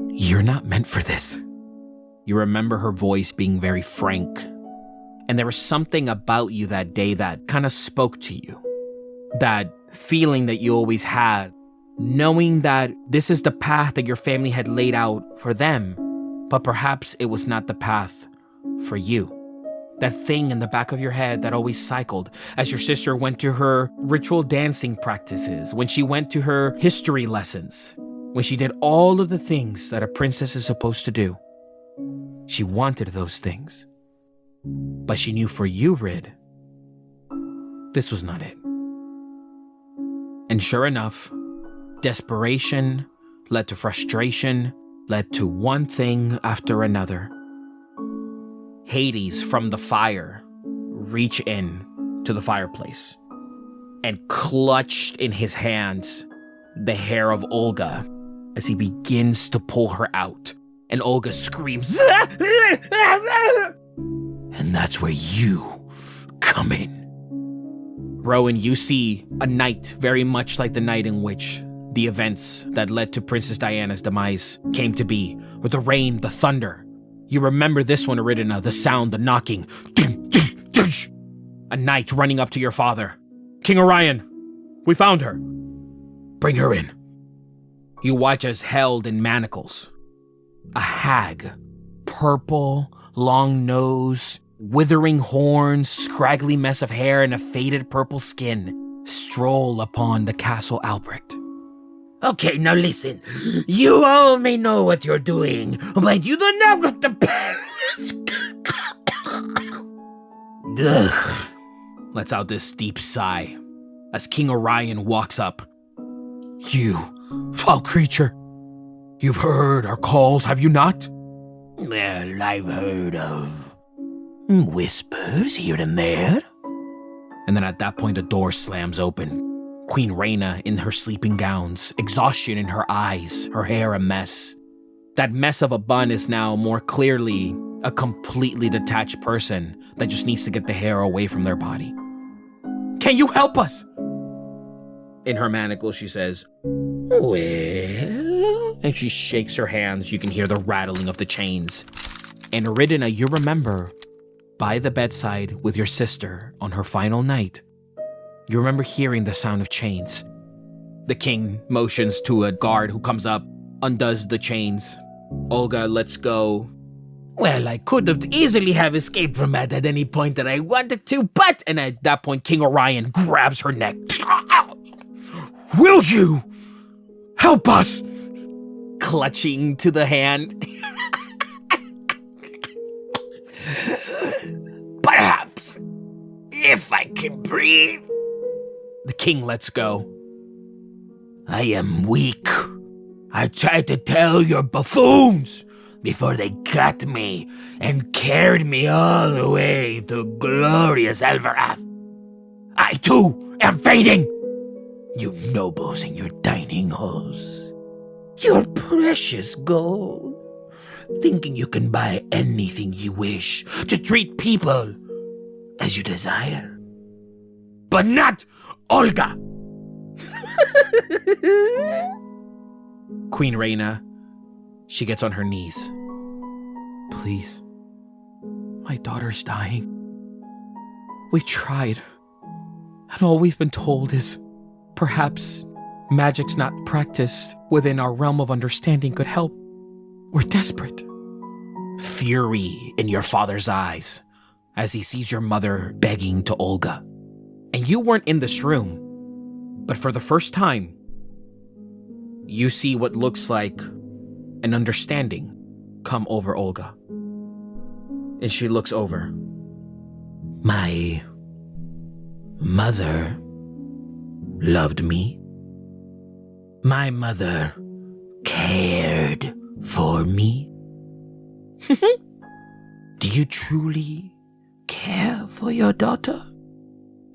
You're not meant for this. You remember her voice being very frank. And there was something about you that day that kind of spoke to you. That feeling that you always had, knowing that this is the path that your family had laid out for them, but perhaps it was not the path for you. That thing in the back of your head that always cycled as your sister went to her ritual dancing practices, when she went to her history lessons, when she did all of the things that a princess is supposed to do. She wanted those things. But she knew for you, Rid, this was not it. And sure enough, desperation led to frustration, led to one thing after another. Hades from the fire reached in to the fireplace and clutched in his hands the hair of Olga as he begins to pull her out. And Olga screams, And that's where you come in. Rowan, you see a night very much like the night in which the events that led to Princess Diana's demise came to be, with the rain, the thunder. You remember this one, Eridina, the sound, the knocking. A knight running up to your father. King Orion, we found her. Bring her in. You watch as held in manacles, a hag, purple, long nose, withering horns, scraggly mess of hair, and a faded purple skin, stroll upon the Castle Albrecht. Okay, now listen. You all may know what you're doing, but you don't know what the... Ugh. Lets out this deep sigh as King Orion walks up. You, foul creature. You've heard our calls, have you not? Well, I've heard of whispers here and there. And then at that point, the door slams open. Queen Rhaena in her sleeping gowns, exhaustion in her eyes, her hair a mess. That mess of a bun is now more clearly a completely detached person that just needs to get the hair away from their body. Can you help us? In her manacles, she says, Well... And she shakes her hands. You can hear the rattling of the chains. And Eridina, you remember, by the bedside with your sister on her final night, you remember hearing the sound of chains. The king motions to a guard who comes up, undoes the chains. Olga lets go. Well, I could have easily have escaped from that at any point that I wanted to, but... And at that point, King Orion grabs her neck. Will you help us? Clutching to the hand. Perhaps, if I can breathe. The king lets go. I am weak. I tried to tell your buffoons before they got me and carried me all the way to glorious Elverath. I too am fading. You nobles in your dining halls, your precious gold, thinking you can buy anything you wish to treat people as you desire. But not Olga! Queen Rhaena, she gets on her knees. Please, my daughter's dying. We've tried, and all we've been told is perhaps magic's not practiced within our realm of understanding could help. We're desperate. Fury in your father's eyes as he sees your mother begging to Olga. And you weren't in this room, but for the first time, you see what looks like an understanding come over Olga. And she looks over. My mother loved me. My mother cared for me. Do you truly care for your daughter?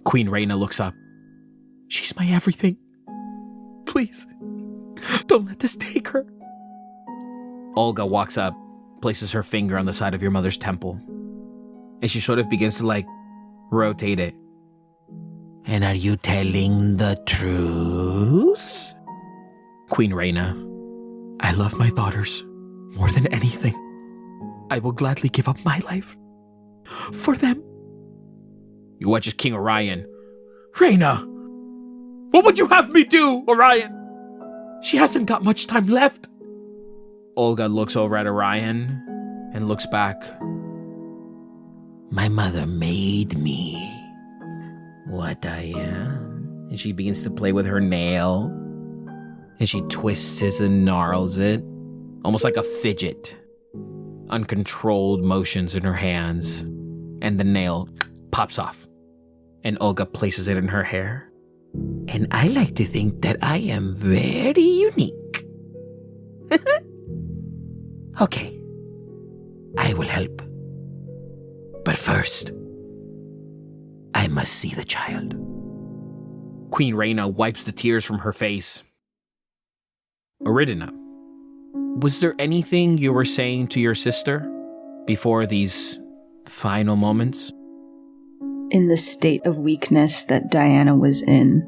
Queen Rhaena looks up. She's my everything. Please, don't let this take her. Olga walks up, places her finger on the side of your mother's temple, and she sort of begins to rotate it. And are you telling the truth? Queen Rhaena, I love my daughters more than anything. I will gladly give up my life for them. You watch as King Orion. Rhaena, what would you have me do, Orion? She hasn't got much time left. Olga looks over at Orion and looks back. My mother made me what I am. And she begins to play with her nail. And she twists it and gnarls it, almost like a fidget. Uncontrolled motions in her hands. And the nail pops off. And Olga places it in her hair. And I like to think that I am very unique. Okay, I will help. But first, I must see the child. Queen Reyna wipes the tears from her face. Aridina, was there anything you were saying to your sister before these final moments? In the state of weakness that Diana was in,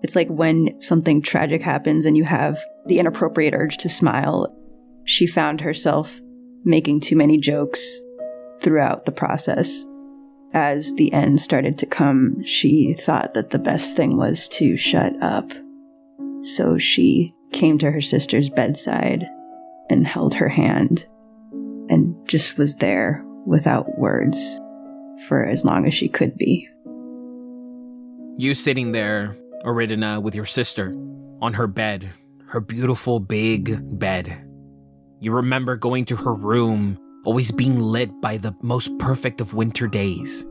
it's like when something tragic happens and you have the inappropriate urge to smile. She found herself making too many jokes throughout the process. As the end started to come, she thought that the best thing was to shut up. So she came to her sister's bedside and held her hand and just was there without words for as long as she could be. You sitting there, Aridina, with your sister on her bed, her beautiful big bed. You remember going to her room, always being lit by the most perfect of winter days.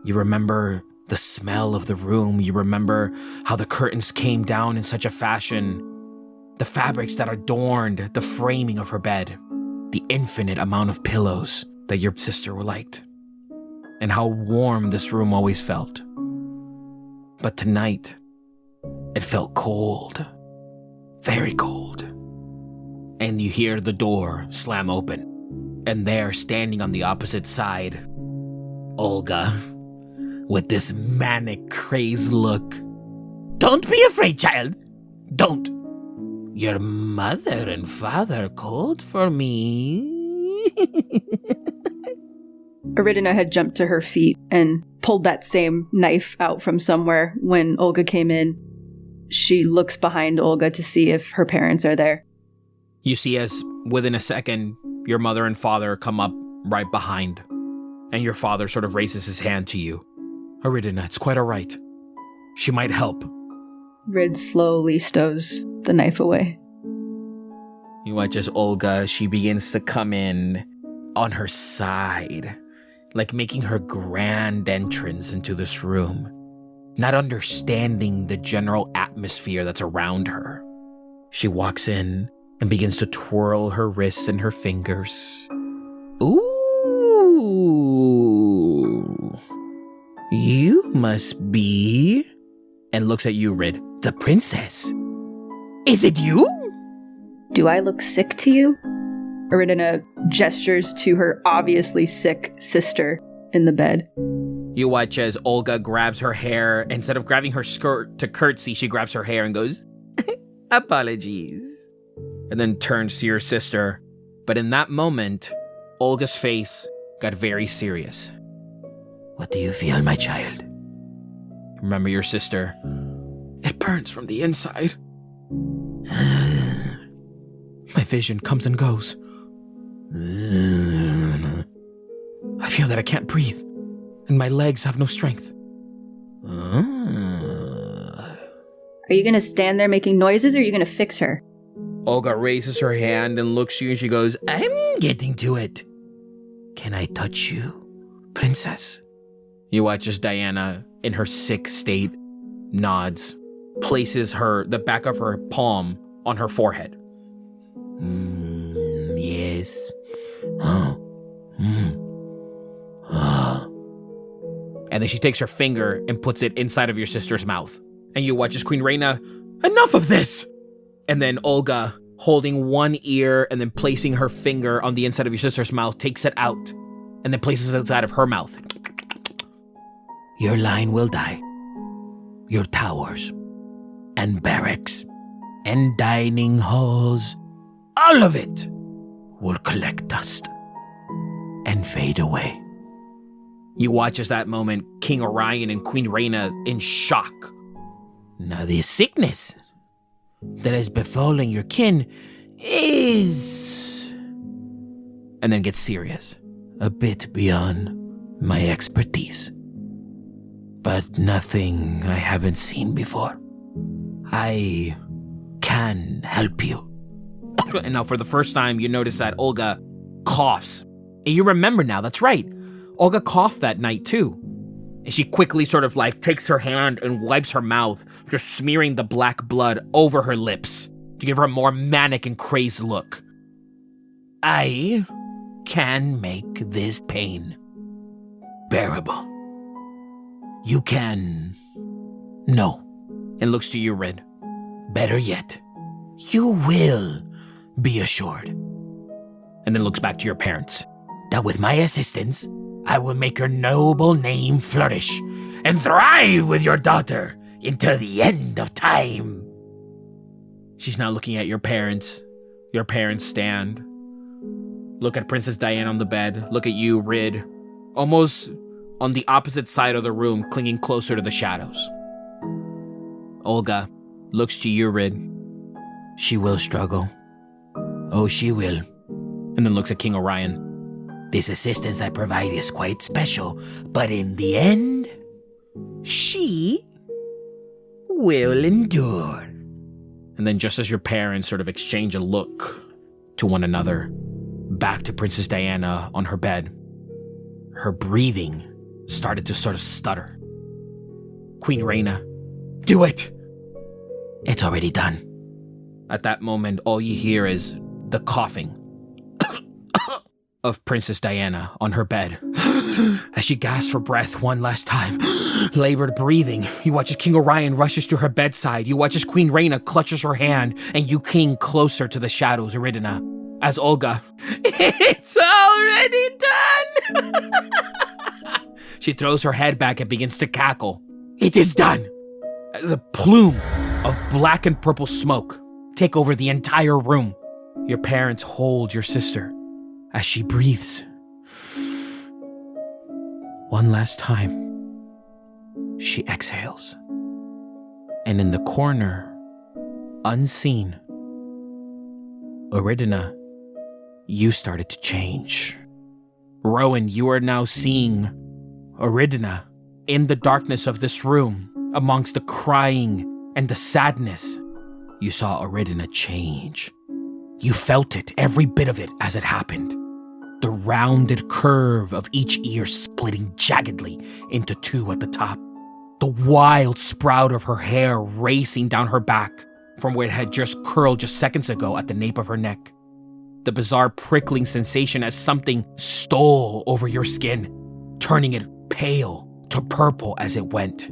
You remember the smell of the room. You remember how the curtains came down in such a fashion, the fabrics that adorned the framing of her bed, the infinite amount of pillows that your sister liked, and how warm this room always felt. But tonight, it felt cold, very cold. And you hear the door slam open, and there, standing on the opposite side, Olga, with this manic, crazed look. Don't be afraid, child. Don't. Your mother and father called for me. Aridina had jumped to her feet and pulled that same knife out from somewhere when Olga came in. She looks behind Olga to see if her parents are there. You see as, within a second, your mother and father come up right behind, and your father sort of raises his hand to you. Aridina, it's quite all right. She might help. Rid slowly stows the knife away. You watch as Olga, she begins to come in on her side, like making her grand entrance into this room, not understanding the general atmosphere that's around her. She walks in and begins to twirl her wrists and her fingers. Ooh. You must be... And looks at you, Rid. the princess. Is it you? Do I look sick to you? Aridina gestures to her obviously sick sister in the bed. You watch as Olga grabs her hair. Instead of grabbing her skirt to curtsy, she grabs her hair and goes, apologies. And then turns to your sister. But in that moment, Olga's face got very serious. What do you feel, my child? Remember your sister? It burns from the inside. My vision comes and goes. I feel that I can't breathe, and my legs have no strength. Are you gonna stand there making noises or are you gonna fix her? Olga raises her hand and looks at you and she goes, I'm getting to it. Can I touch you, princess? You watch as Diana, in her sick state, nods, places the back of her palm on her forehead. Yes. And then she takes her finger and puts it inside of your sister's mouth. And you watch as Queen Reyna, enough of this! And then Olga, holding one ear and then placing her finger on the inside of your sister's mouth, takes it out and then places it inside of her mouth. Your line will die. Your towers and barracks and dining halls, all of it will collect dust and fade away. You watch as that moment, King Orion and Queen Reyna in shock. Now this sickness that has befallen your kin is... And then gets serious. A bit beyond my expertise. But nothing I haven't seen before. I can help you. And now for the first time, you notice that Olga coughs. And you remember now, that's right. Olga coughed that night too. And she quickly sort of like takes her hand and wipes her mouth, just smearing the black blood over her lips to give her a more manic and crazed look. I can make this pain bearable. You can... No. And looks to you, Rid. Better yet, you will be assured. And then looks back to your parents. That with my assistance, I will make your noble name flourish and thrive with your daughter until the end of time. She's now looking at your parents. Your parents stand. Look at Princess Diana on the bed. Look at you, Rid. Almost on the opposite side of the room, clinging closer to the shadows. Olga looks to you, Rid. She will struggle. Oh, she will. And then looks at King Orion. This assistance I provide is quite special, but in the end, she will endure. And then just as your parents sort of exchange a look to one another, back to Princess Diana on her bed, her breathing started to sort of stutter. Queen Reyna, do it! It's already done. At that moment, all you hear is the coughing of Princess Diana on her bed. As she gasps for breath one last time, labored breathing, you watch as King Orion rushes to her bedside. You watch as Queen Reyna clutches her hand, and you cling closer to the shadows, Eridina. As Olga, it's already done! She throws her head back and begins to cackle. It is done! As a plume of black and purple smoke take over the entire room, your parents hold your sister as she breathes. One last time, she exhales. And in the corner, unseen, Eridina, you started to change. Rowan, you are now seeing Eridina in the darkness of this room, amongst the crying and the sadness. You saw Eridina change. You felt it, every bit of it, as it happened. The rounded curve of each ear splitting jaggedly into two at the top. The wild sprout of her hair racing down her back from where it had just curled just seconds ago at the nape of her neck. The bizarre prickling sensation as something stole over your skin, turning it pale to purple as it went.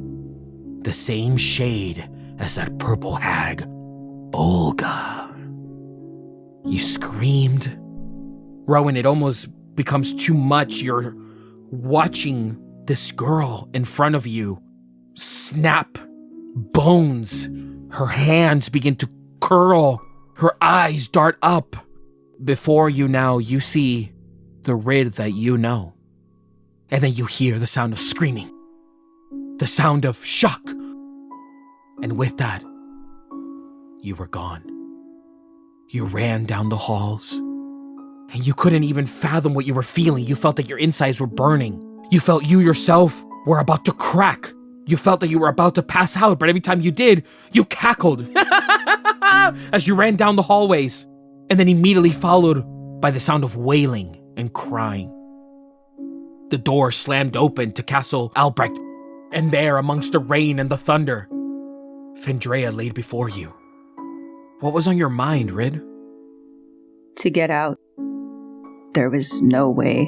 The same shade as that purple hag, Olga. You screamed. Rowan, it almost becomes too much. You're watching this girl in front of you snap bones. Her hands begin to curl. Her eyes dart up. Before you now, you see the Rid that you know. And then you hear the sound of screaming. The sound of shock. And with that, you were gone. You ran down the halls. And you couldn't even fathom what you were feeling. You felt that your insides were burning. You felt you yourself were about to crack. You felt that you were about to pass out, but every time you did, you cackled as you ran down the hallways, and then immediately followed by the sound of wailing and crying. The door slammed open to Castle Albrecht, and there, amongst the rain and the thunder, Fendraeya laid before you. What was on your mind, Rid? To get out. There was no way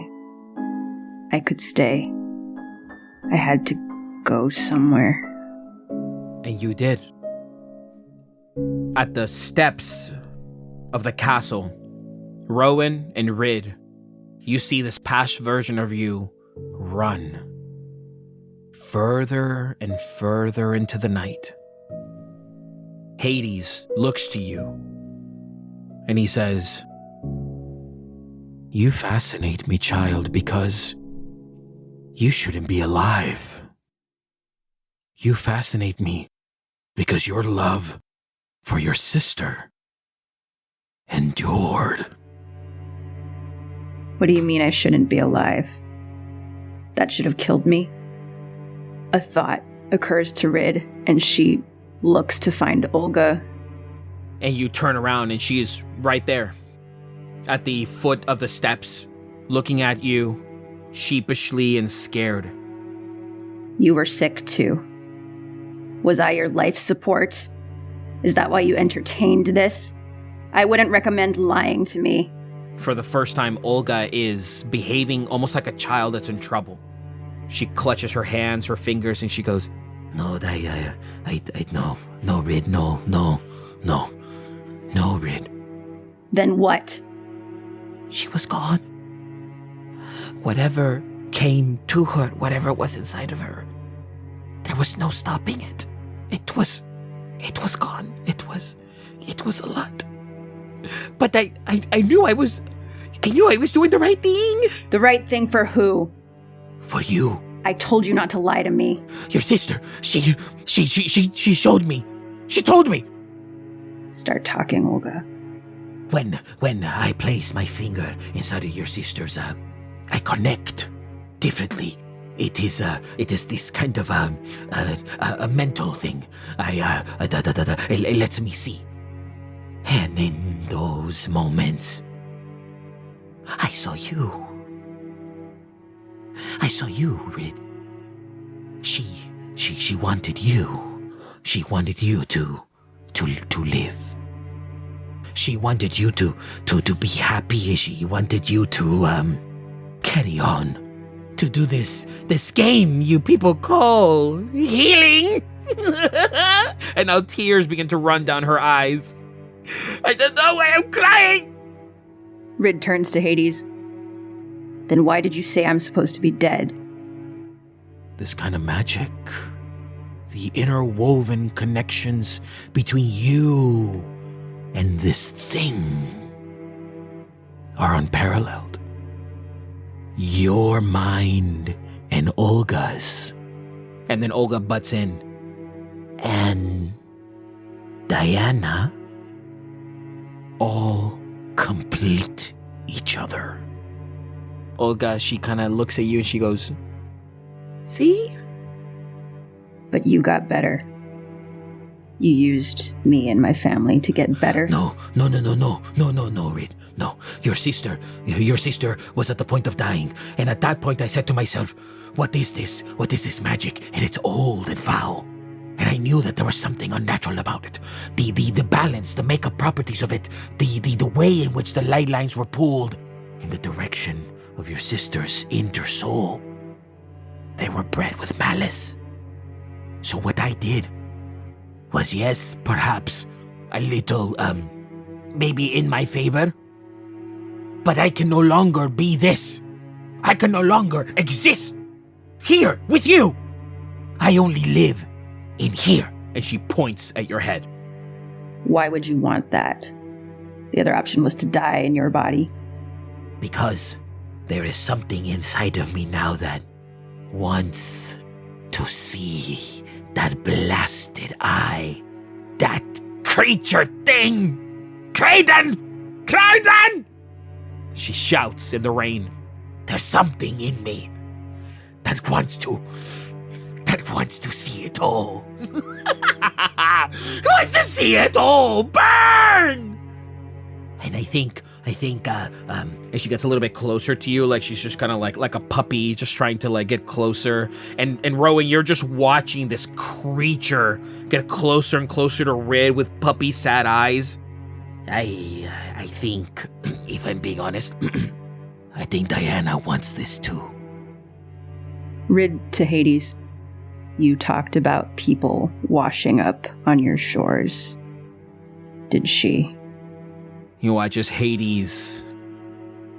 I could stay. I had to go somewhere. And you did. At the steps of the castle, Rowan and Rid, you see this past version of you run further and further into the night. Hades looks to you and he says, "You fascinate me, child, because you shouldn't be alive. You fascinate me because your love for your sister endured." What do you mean I shouldn't be alive? That should have killed me. A thought occurs to Rid, and she looks to find Olga. And you turn around and she is right there at the foot of the steps, looking at you sheepishly and scared. You were sick too. Was I your life support? Is that why you entertained this? I wouldn't recommend lying to me. For the first time, Olga is behaving almost like a child that's in trouble. She clutches her hands, her fingers, and she goes, No, no, Rid, no, Rid. Then what? She was gone. Whatever came to her, whatever was inside of her, there was no stopping it. It was gone. It was a lot. But I knew I was doing the right thing. The right thing for who? For you. I told you not to lie to me. Your sister, she showed me. She told me. Start talking, Olga. When I place my finger inside of your sister's, I connect differently. It is this kind of a mental thing. It lets me see. And in those moments, I saw you. I saw you, Rid. She wanted you. She wanted you to live. She wanted you to be happy. She wanted you to carry on. To do this game you people call healing. and now tears begin to run down her eyes. I don't know why I'm crying. Rid turns to Hades. Then why did you say I'm supposed to be dead? This kind of magic, the interwoven connections between you and this thing are unparalleled. Your mind and Olga's. And then Olga butts in. And Diana all complete each other. Olga, she kind of looks at you and she goes, See? But you got better. You used me and my family to get better. No, Rid. No, your sister was at the point of dying. And at that point I said to myself, what is this? What is this magic? And it's old and foul. And I knew that there was something unnatural about it. The balance, the makeup properties of it, the way in which the light lines were pulled in the direction of your sister's inner soul. They were bred with malice. So what I did was, yes, perhaps a little, maybe in my favor, but I can no longer be this. I can no longer exist here with you. I only live in here. And she points at your head. Why would you want that? The other option was to die in your body. Because there is something inside of me now that wants to see that blasted eye, that creature thing. Kraden! She shouts in the rain. There's something in me that wants to see it all. Wants to see it all burn. And I think, and she gets a little bit closer to you, like she's just kind of like a puppy, just trying to like get closer. And Rowan, you're just watching this creature get closer and closer to Rid with puppy sad eyes. I think, if I'm being honest, I think Diana wants this too. Rid to Hades. You talked about people washing up on your shores. Did she? You watch as Hades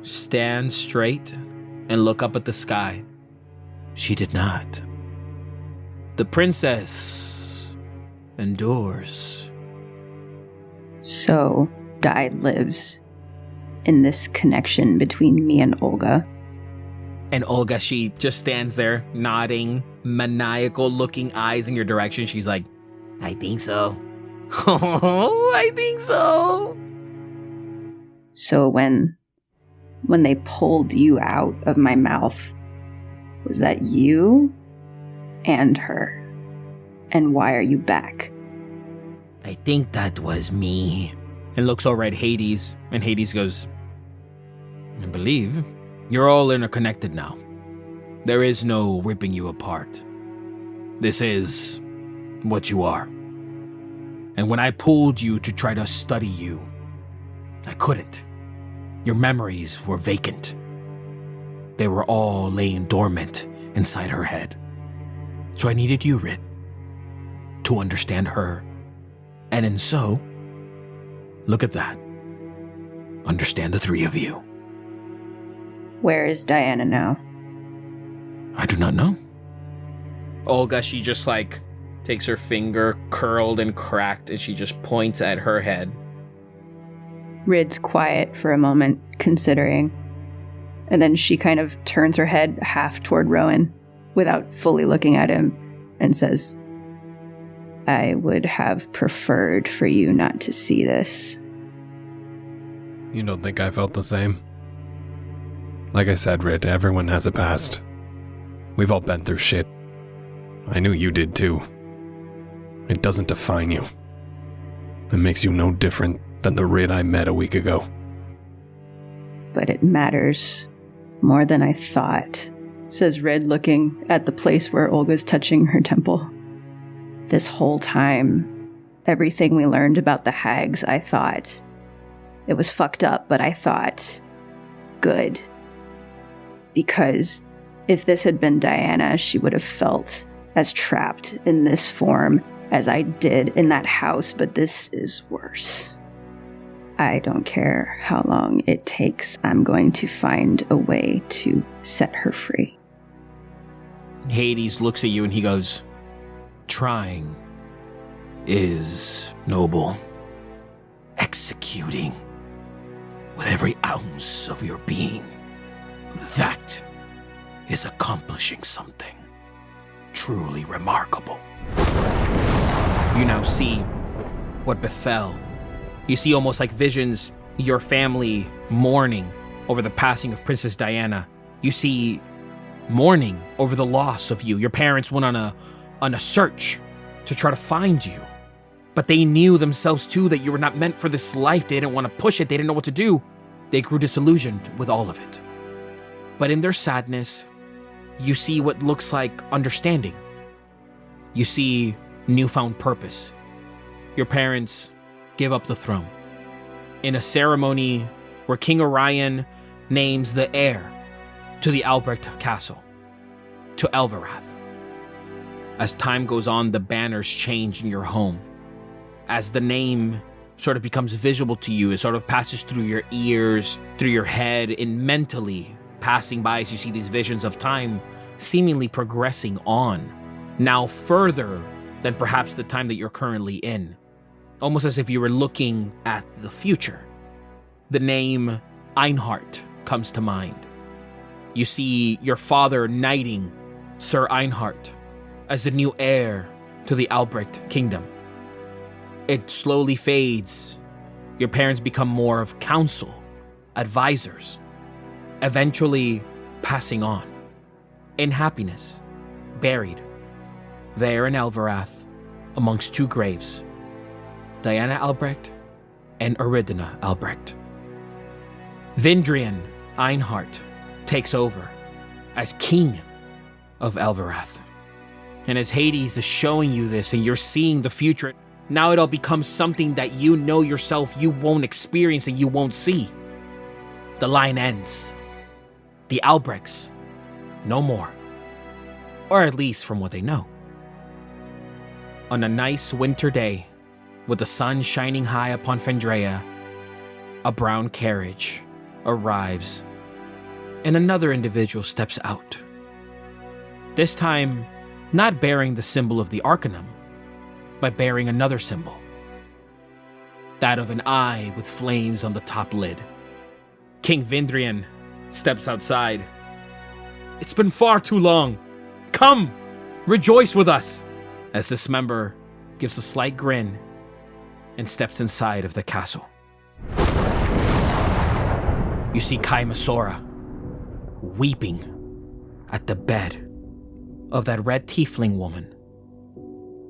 stand straight and look up at the sky. She did not. The princess endures. So, died lives in this connection between me and Olga. And Olga, she just stands there, nodding, maniacal looking eyes in your direction. She's like, I think so. Oh, I think so. So when they pulled you out of my mouth, was that you and her? And why are you back? I think that was me. And looks over at Hades, and Hades goes, I believe you're all interconnected now. There is no ripping you apart. This is what you are. And when I pulled you to try to study you, I couldn't. Your memories were vacant. They were all laying dormant inside her head. So I needed you, Rit, to understand her. And in so, look at that. Understand the three of you. Where is Diana now? I do not know. Olga, she just takes her finger curled and cracked and she just points at her head. Rid's quiet for a moment, considering. And then she kind of turns her head half toward Rowan without fully looking at him and says, I would have preferred for you not to see this. You don't think I felt the same? Like I said, Rid, everyone has a past. We've all been through shit. I knew you did too. It doesn't define you. It makes you no different than the Rid I met a week ago. But it matters more than I thought, says Rid, looking at the place where Olga's touching her temple. This whole time, everything we learned about the hags, I thought it was fucked up, but I thought good. Because if this had been Diana, she would have felt as trapped in this form as I did in that house, but this is worse. I don't care how long it takes. I'm going to find a way to set her free. Hades looks at you and he goes, trying is noble. Executing with every ounce of your being, that is accomplishing something truly remarkable. You now see what befell. You see almost like visions, your family mourning over the passing of Princess Diana. You see mourning over the loss of you. Your parents went on a search to try to find you. But they knew themselves too that you were not meant for this life. They didn't want to push it. They didn't know what to do. They grew disillusioned with all of it. But in their sadness, you see what looks like understanding. You see newfound purpose. Your parents give up the throne in a ceremony where King Orion names the heir to the Albrecht castle, to Elverath. As time goes on, the banners change in your home. As the name sort of becomes visible to you, it sort of passes through your ears, through your head, and mentally passing by as you see these visions of time seemingly progressing on, now further than perhaps the time that you're currently in. Almost as if you were looking at the future. The name Einhart comes to mind. You see your father knighting Sir Einhart as the new heir to the Albrecht kingdom. It slowly fades. Your parents become more of counsel, advisors, eventually passing on. In happiness, buried there in Elverath amongst two graves, Diana Albrecht and Eridina Albrecht. Vindrian Einhart takes over as king of Elverath. And as Hades is showing you this and you're seeing the future, now it all becomes something that you know yourself you won't experience and you won't see. The line ends. The Albrechts, no more. Or at least from what they know. On a nice winter day, with the sun shining high upon Fendraeya, a brown carriage arrives, and another individual steps out. This time, not bearing the symbol of the Arcanum, but bearing another symbol. That of an eye with flames on the top lid. King Vindrian steps outside. It's been far too long. Come, rejoice with us. As this member gives a slight grin and steps inside of the castle. You see Kaimasora weeping at the bed of that red tiefling woman,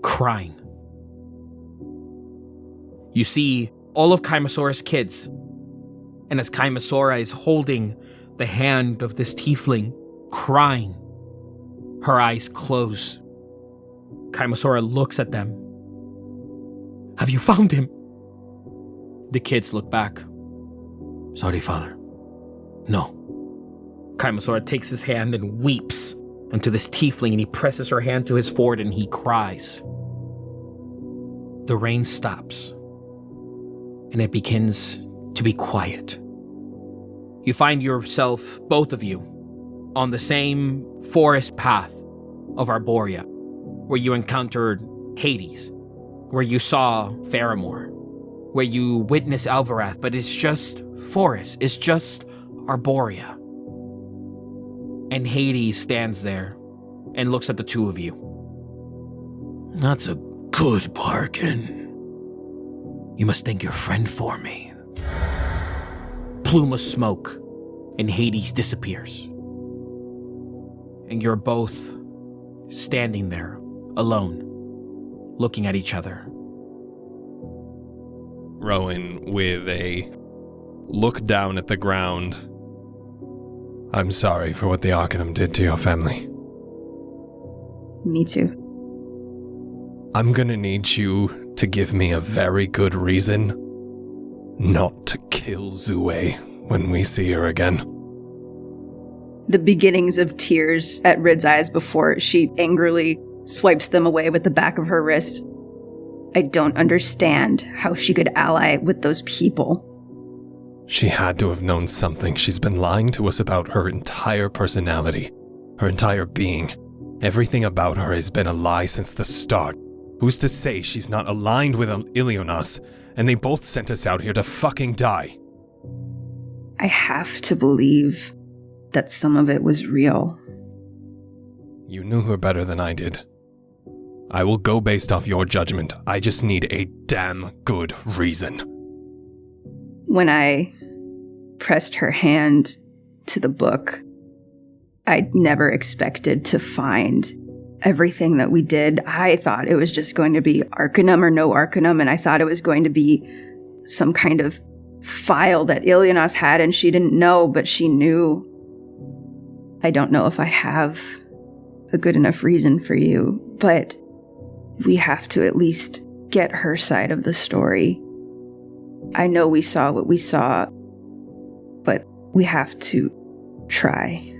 crying. You see all of Kaimasora's kids, and as Kaimasora is holding the hand of this tiefling, crying, her eyes close, Kaimasora looks at them. Have you found him? The kids look back. Sorry, father. No. Kaimasora takes his hand and weeps into this tiefling, and he presses her hand to his forehead and he cries. The rain stops, and it begins to be quiet. You find yourself, both of you, on the same forest path of Arborea, where you encountered Hades, where you saw Faramore, where you witnessed Alvarath, but it's just forest, it's just Arborea. And Hades stands there and looks at the two of you. That's a good bargain. You must thank your friend for me. Plume of smoke, and Hades disappears. And you're both standing there, alone, looking at each other. Rowan, with a look down at the ground. I'm sorry for what the Arcanum did to your family. Me too. I'm gonna need you to give me a very good reason not to kill Zue when we see her again. The beginnings of tears at Rid's eyes before she angrily swipes them away with the back of her wrist. I don't understand how she could ally with those people. She had to have known something. She's been lying to us about her entire personality, her entire being. Everything about her has been a lie since the start. Who's to say she's not aligned with Ilionas, and they both sent us out here to fucking die? I have to believe that some of it was real. You knew her better than I did. I will go based off your judgment. I just need a damn good reason. When I pressed her hand to the book, I'd never expected to find everything that we did. I thought it was just going to be Arcanum or no Arcanum, and I thought it was going to be some kind of file that Ilionas had and she didn't know, but she knew. I don't know if I have a good enough reason for you, but we have to at least get her side of the story. I know we saw what we saw, but we have to try.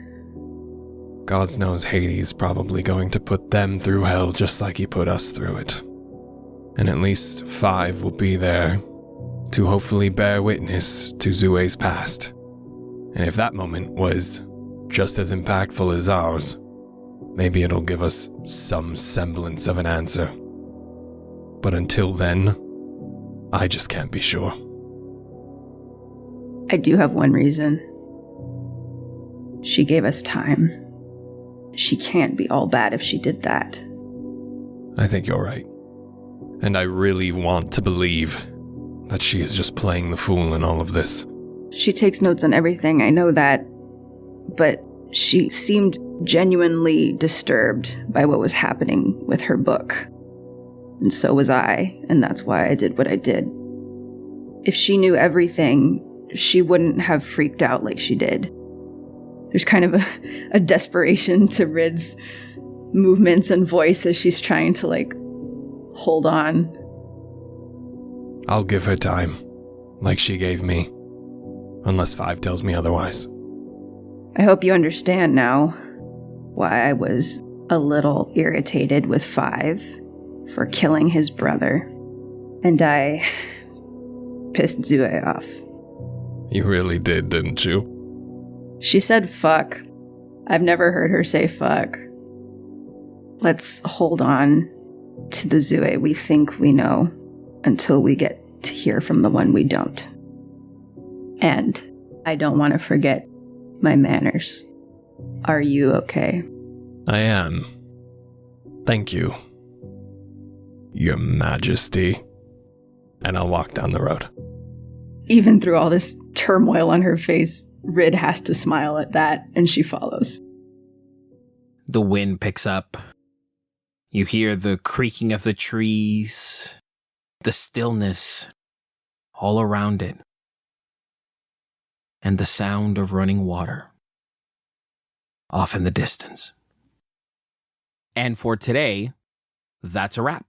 God knows Hades probably going to put them through hell just like he put us through it. And at least 5 will be there to hopefully bear witness to Zue's past. And if that moment was just as impactful as ours, maybe it'll give us some semblance of an answer. But until then, I just can't be sure. I do have one reason. She gave us time. She can't be all bad if she did that. I think you're right. And I really want to believe that she is just playing the fool in all of this. She takes notes on everything, I know that. But she seemed genuinely disturbed by what was happening with her book. And so was I, and that's why I did what I did. If she knew everything, she wouldn't have freaked out like she did. There's kind of a desperation to Rid's movements and voice as she's trying to, hold on. I'll give her time, like she gave me. Unless 5 tells me otherwise. I hope you understand now why I was a little irritated with 5 for killing his brother. And I pissed Zue off. You really did, didn't you? She said fuck. I've never heard her say fuck. Let's hold on to the Zue we think we know until we get to hear from the one we don't. And I don't want to forget my manners. Are you okay? I am. Thank you, Your Majesty. And I'll walk down the road. Even through all this turmoil on her face, Rid has to smile at that, and she follows. The wind picks up. You hear the creaking of the trees, the stillness all around it, and the sound of running water off in the distance. And for today, that's a wrap.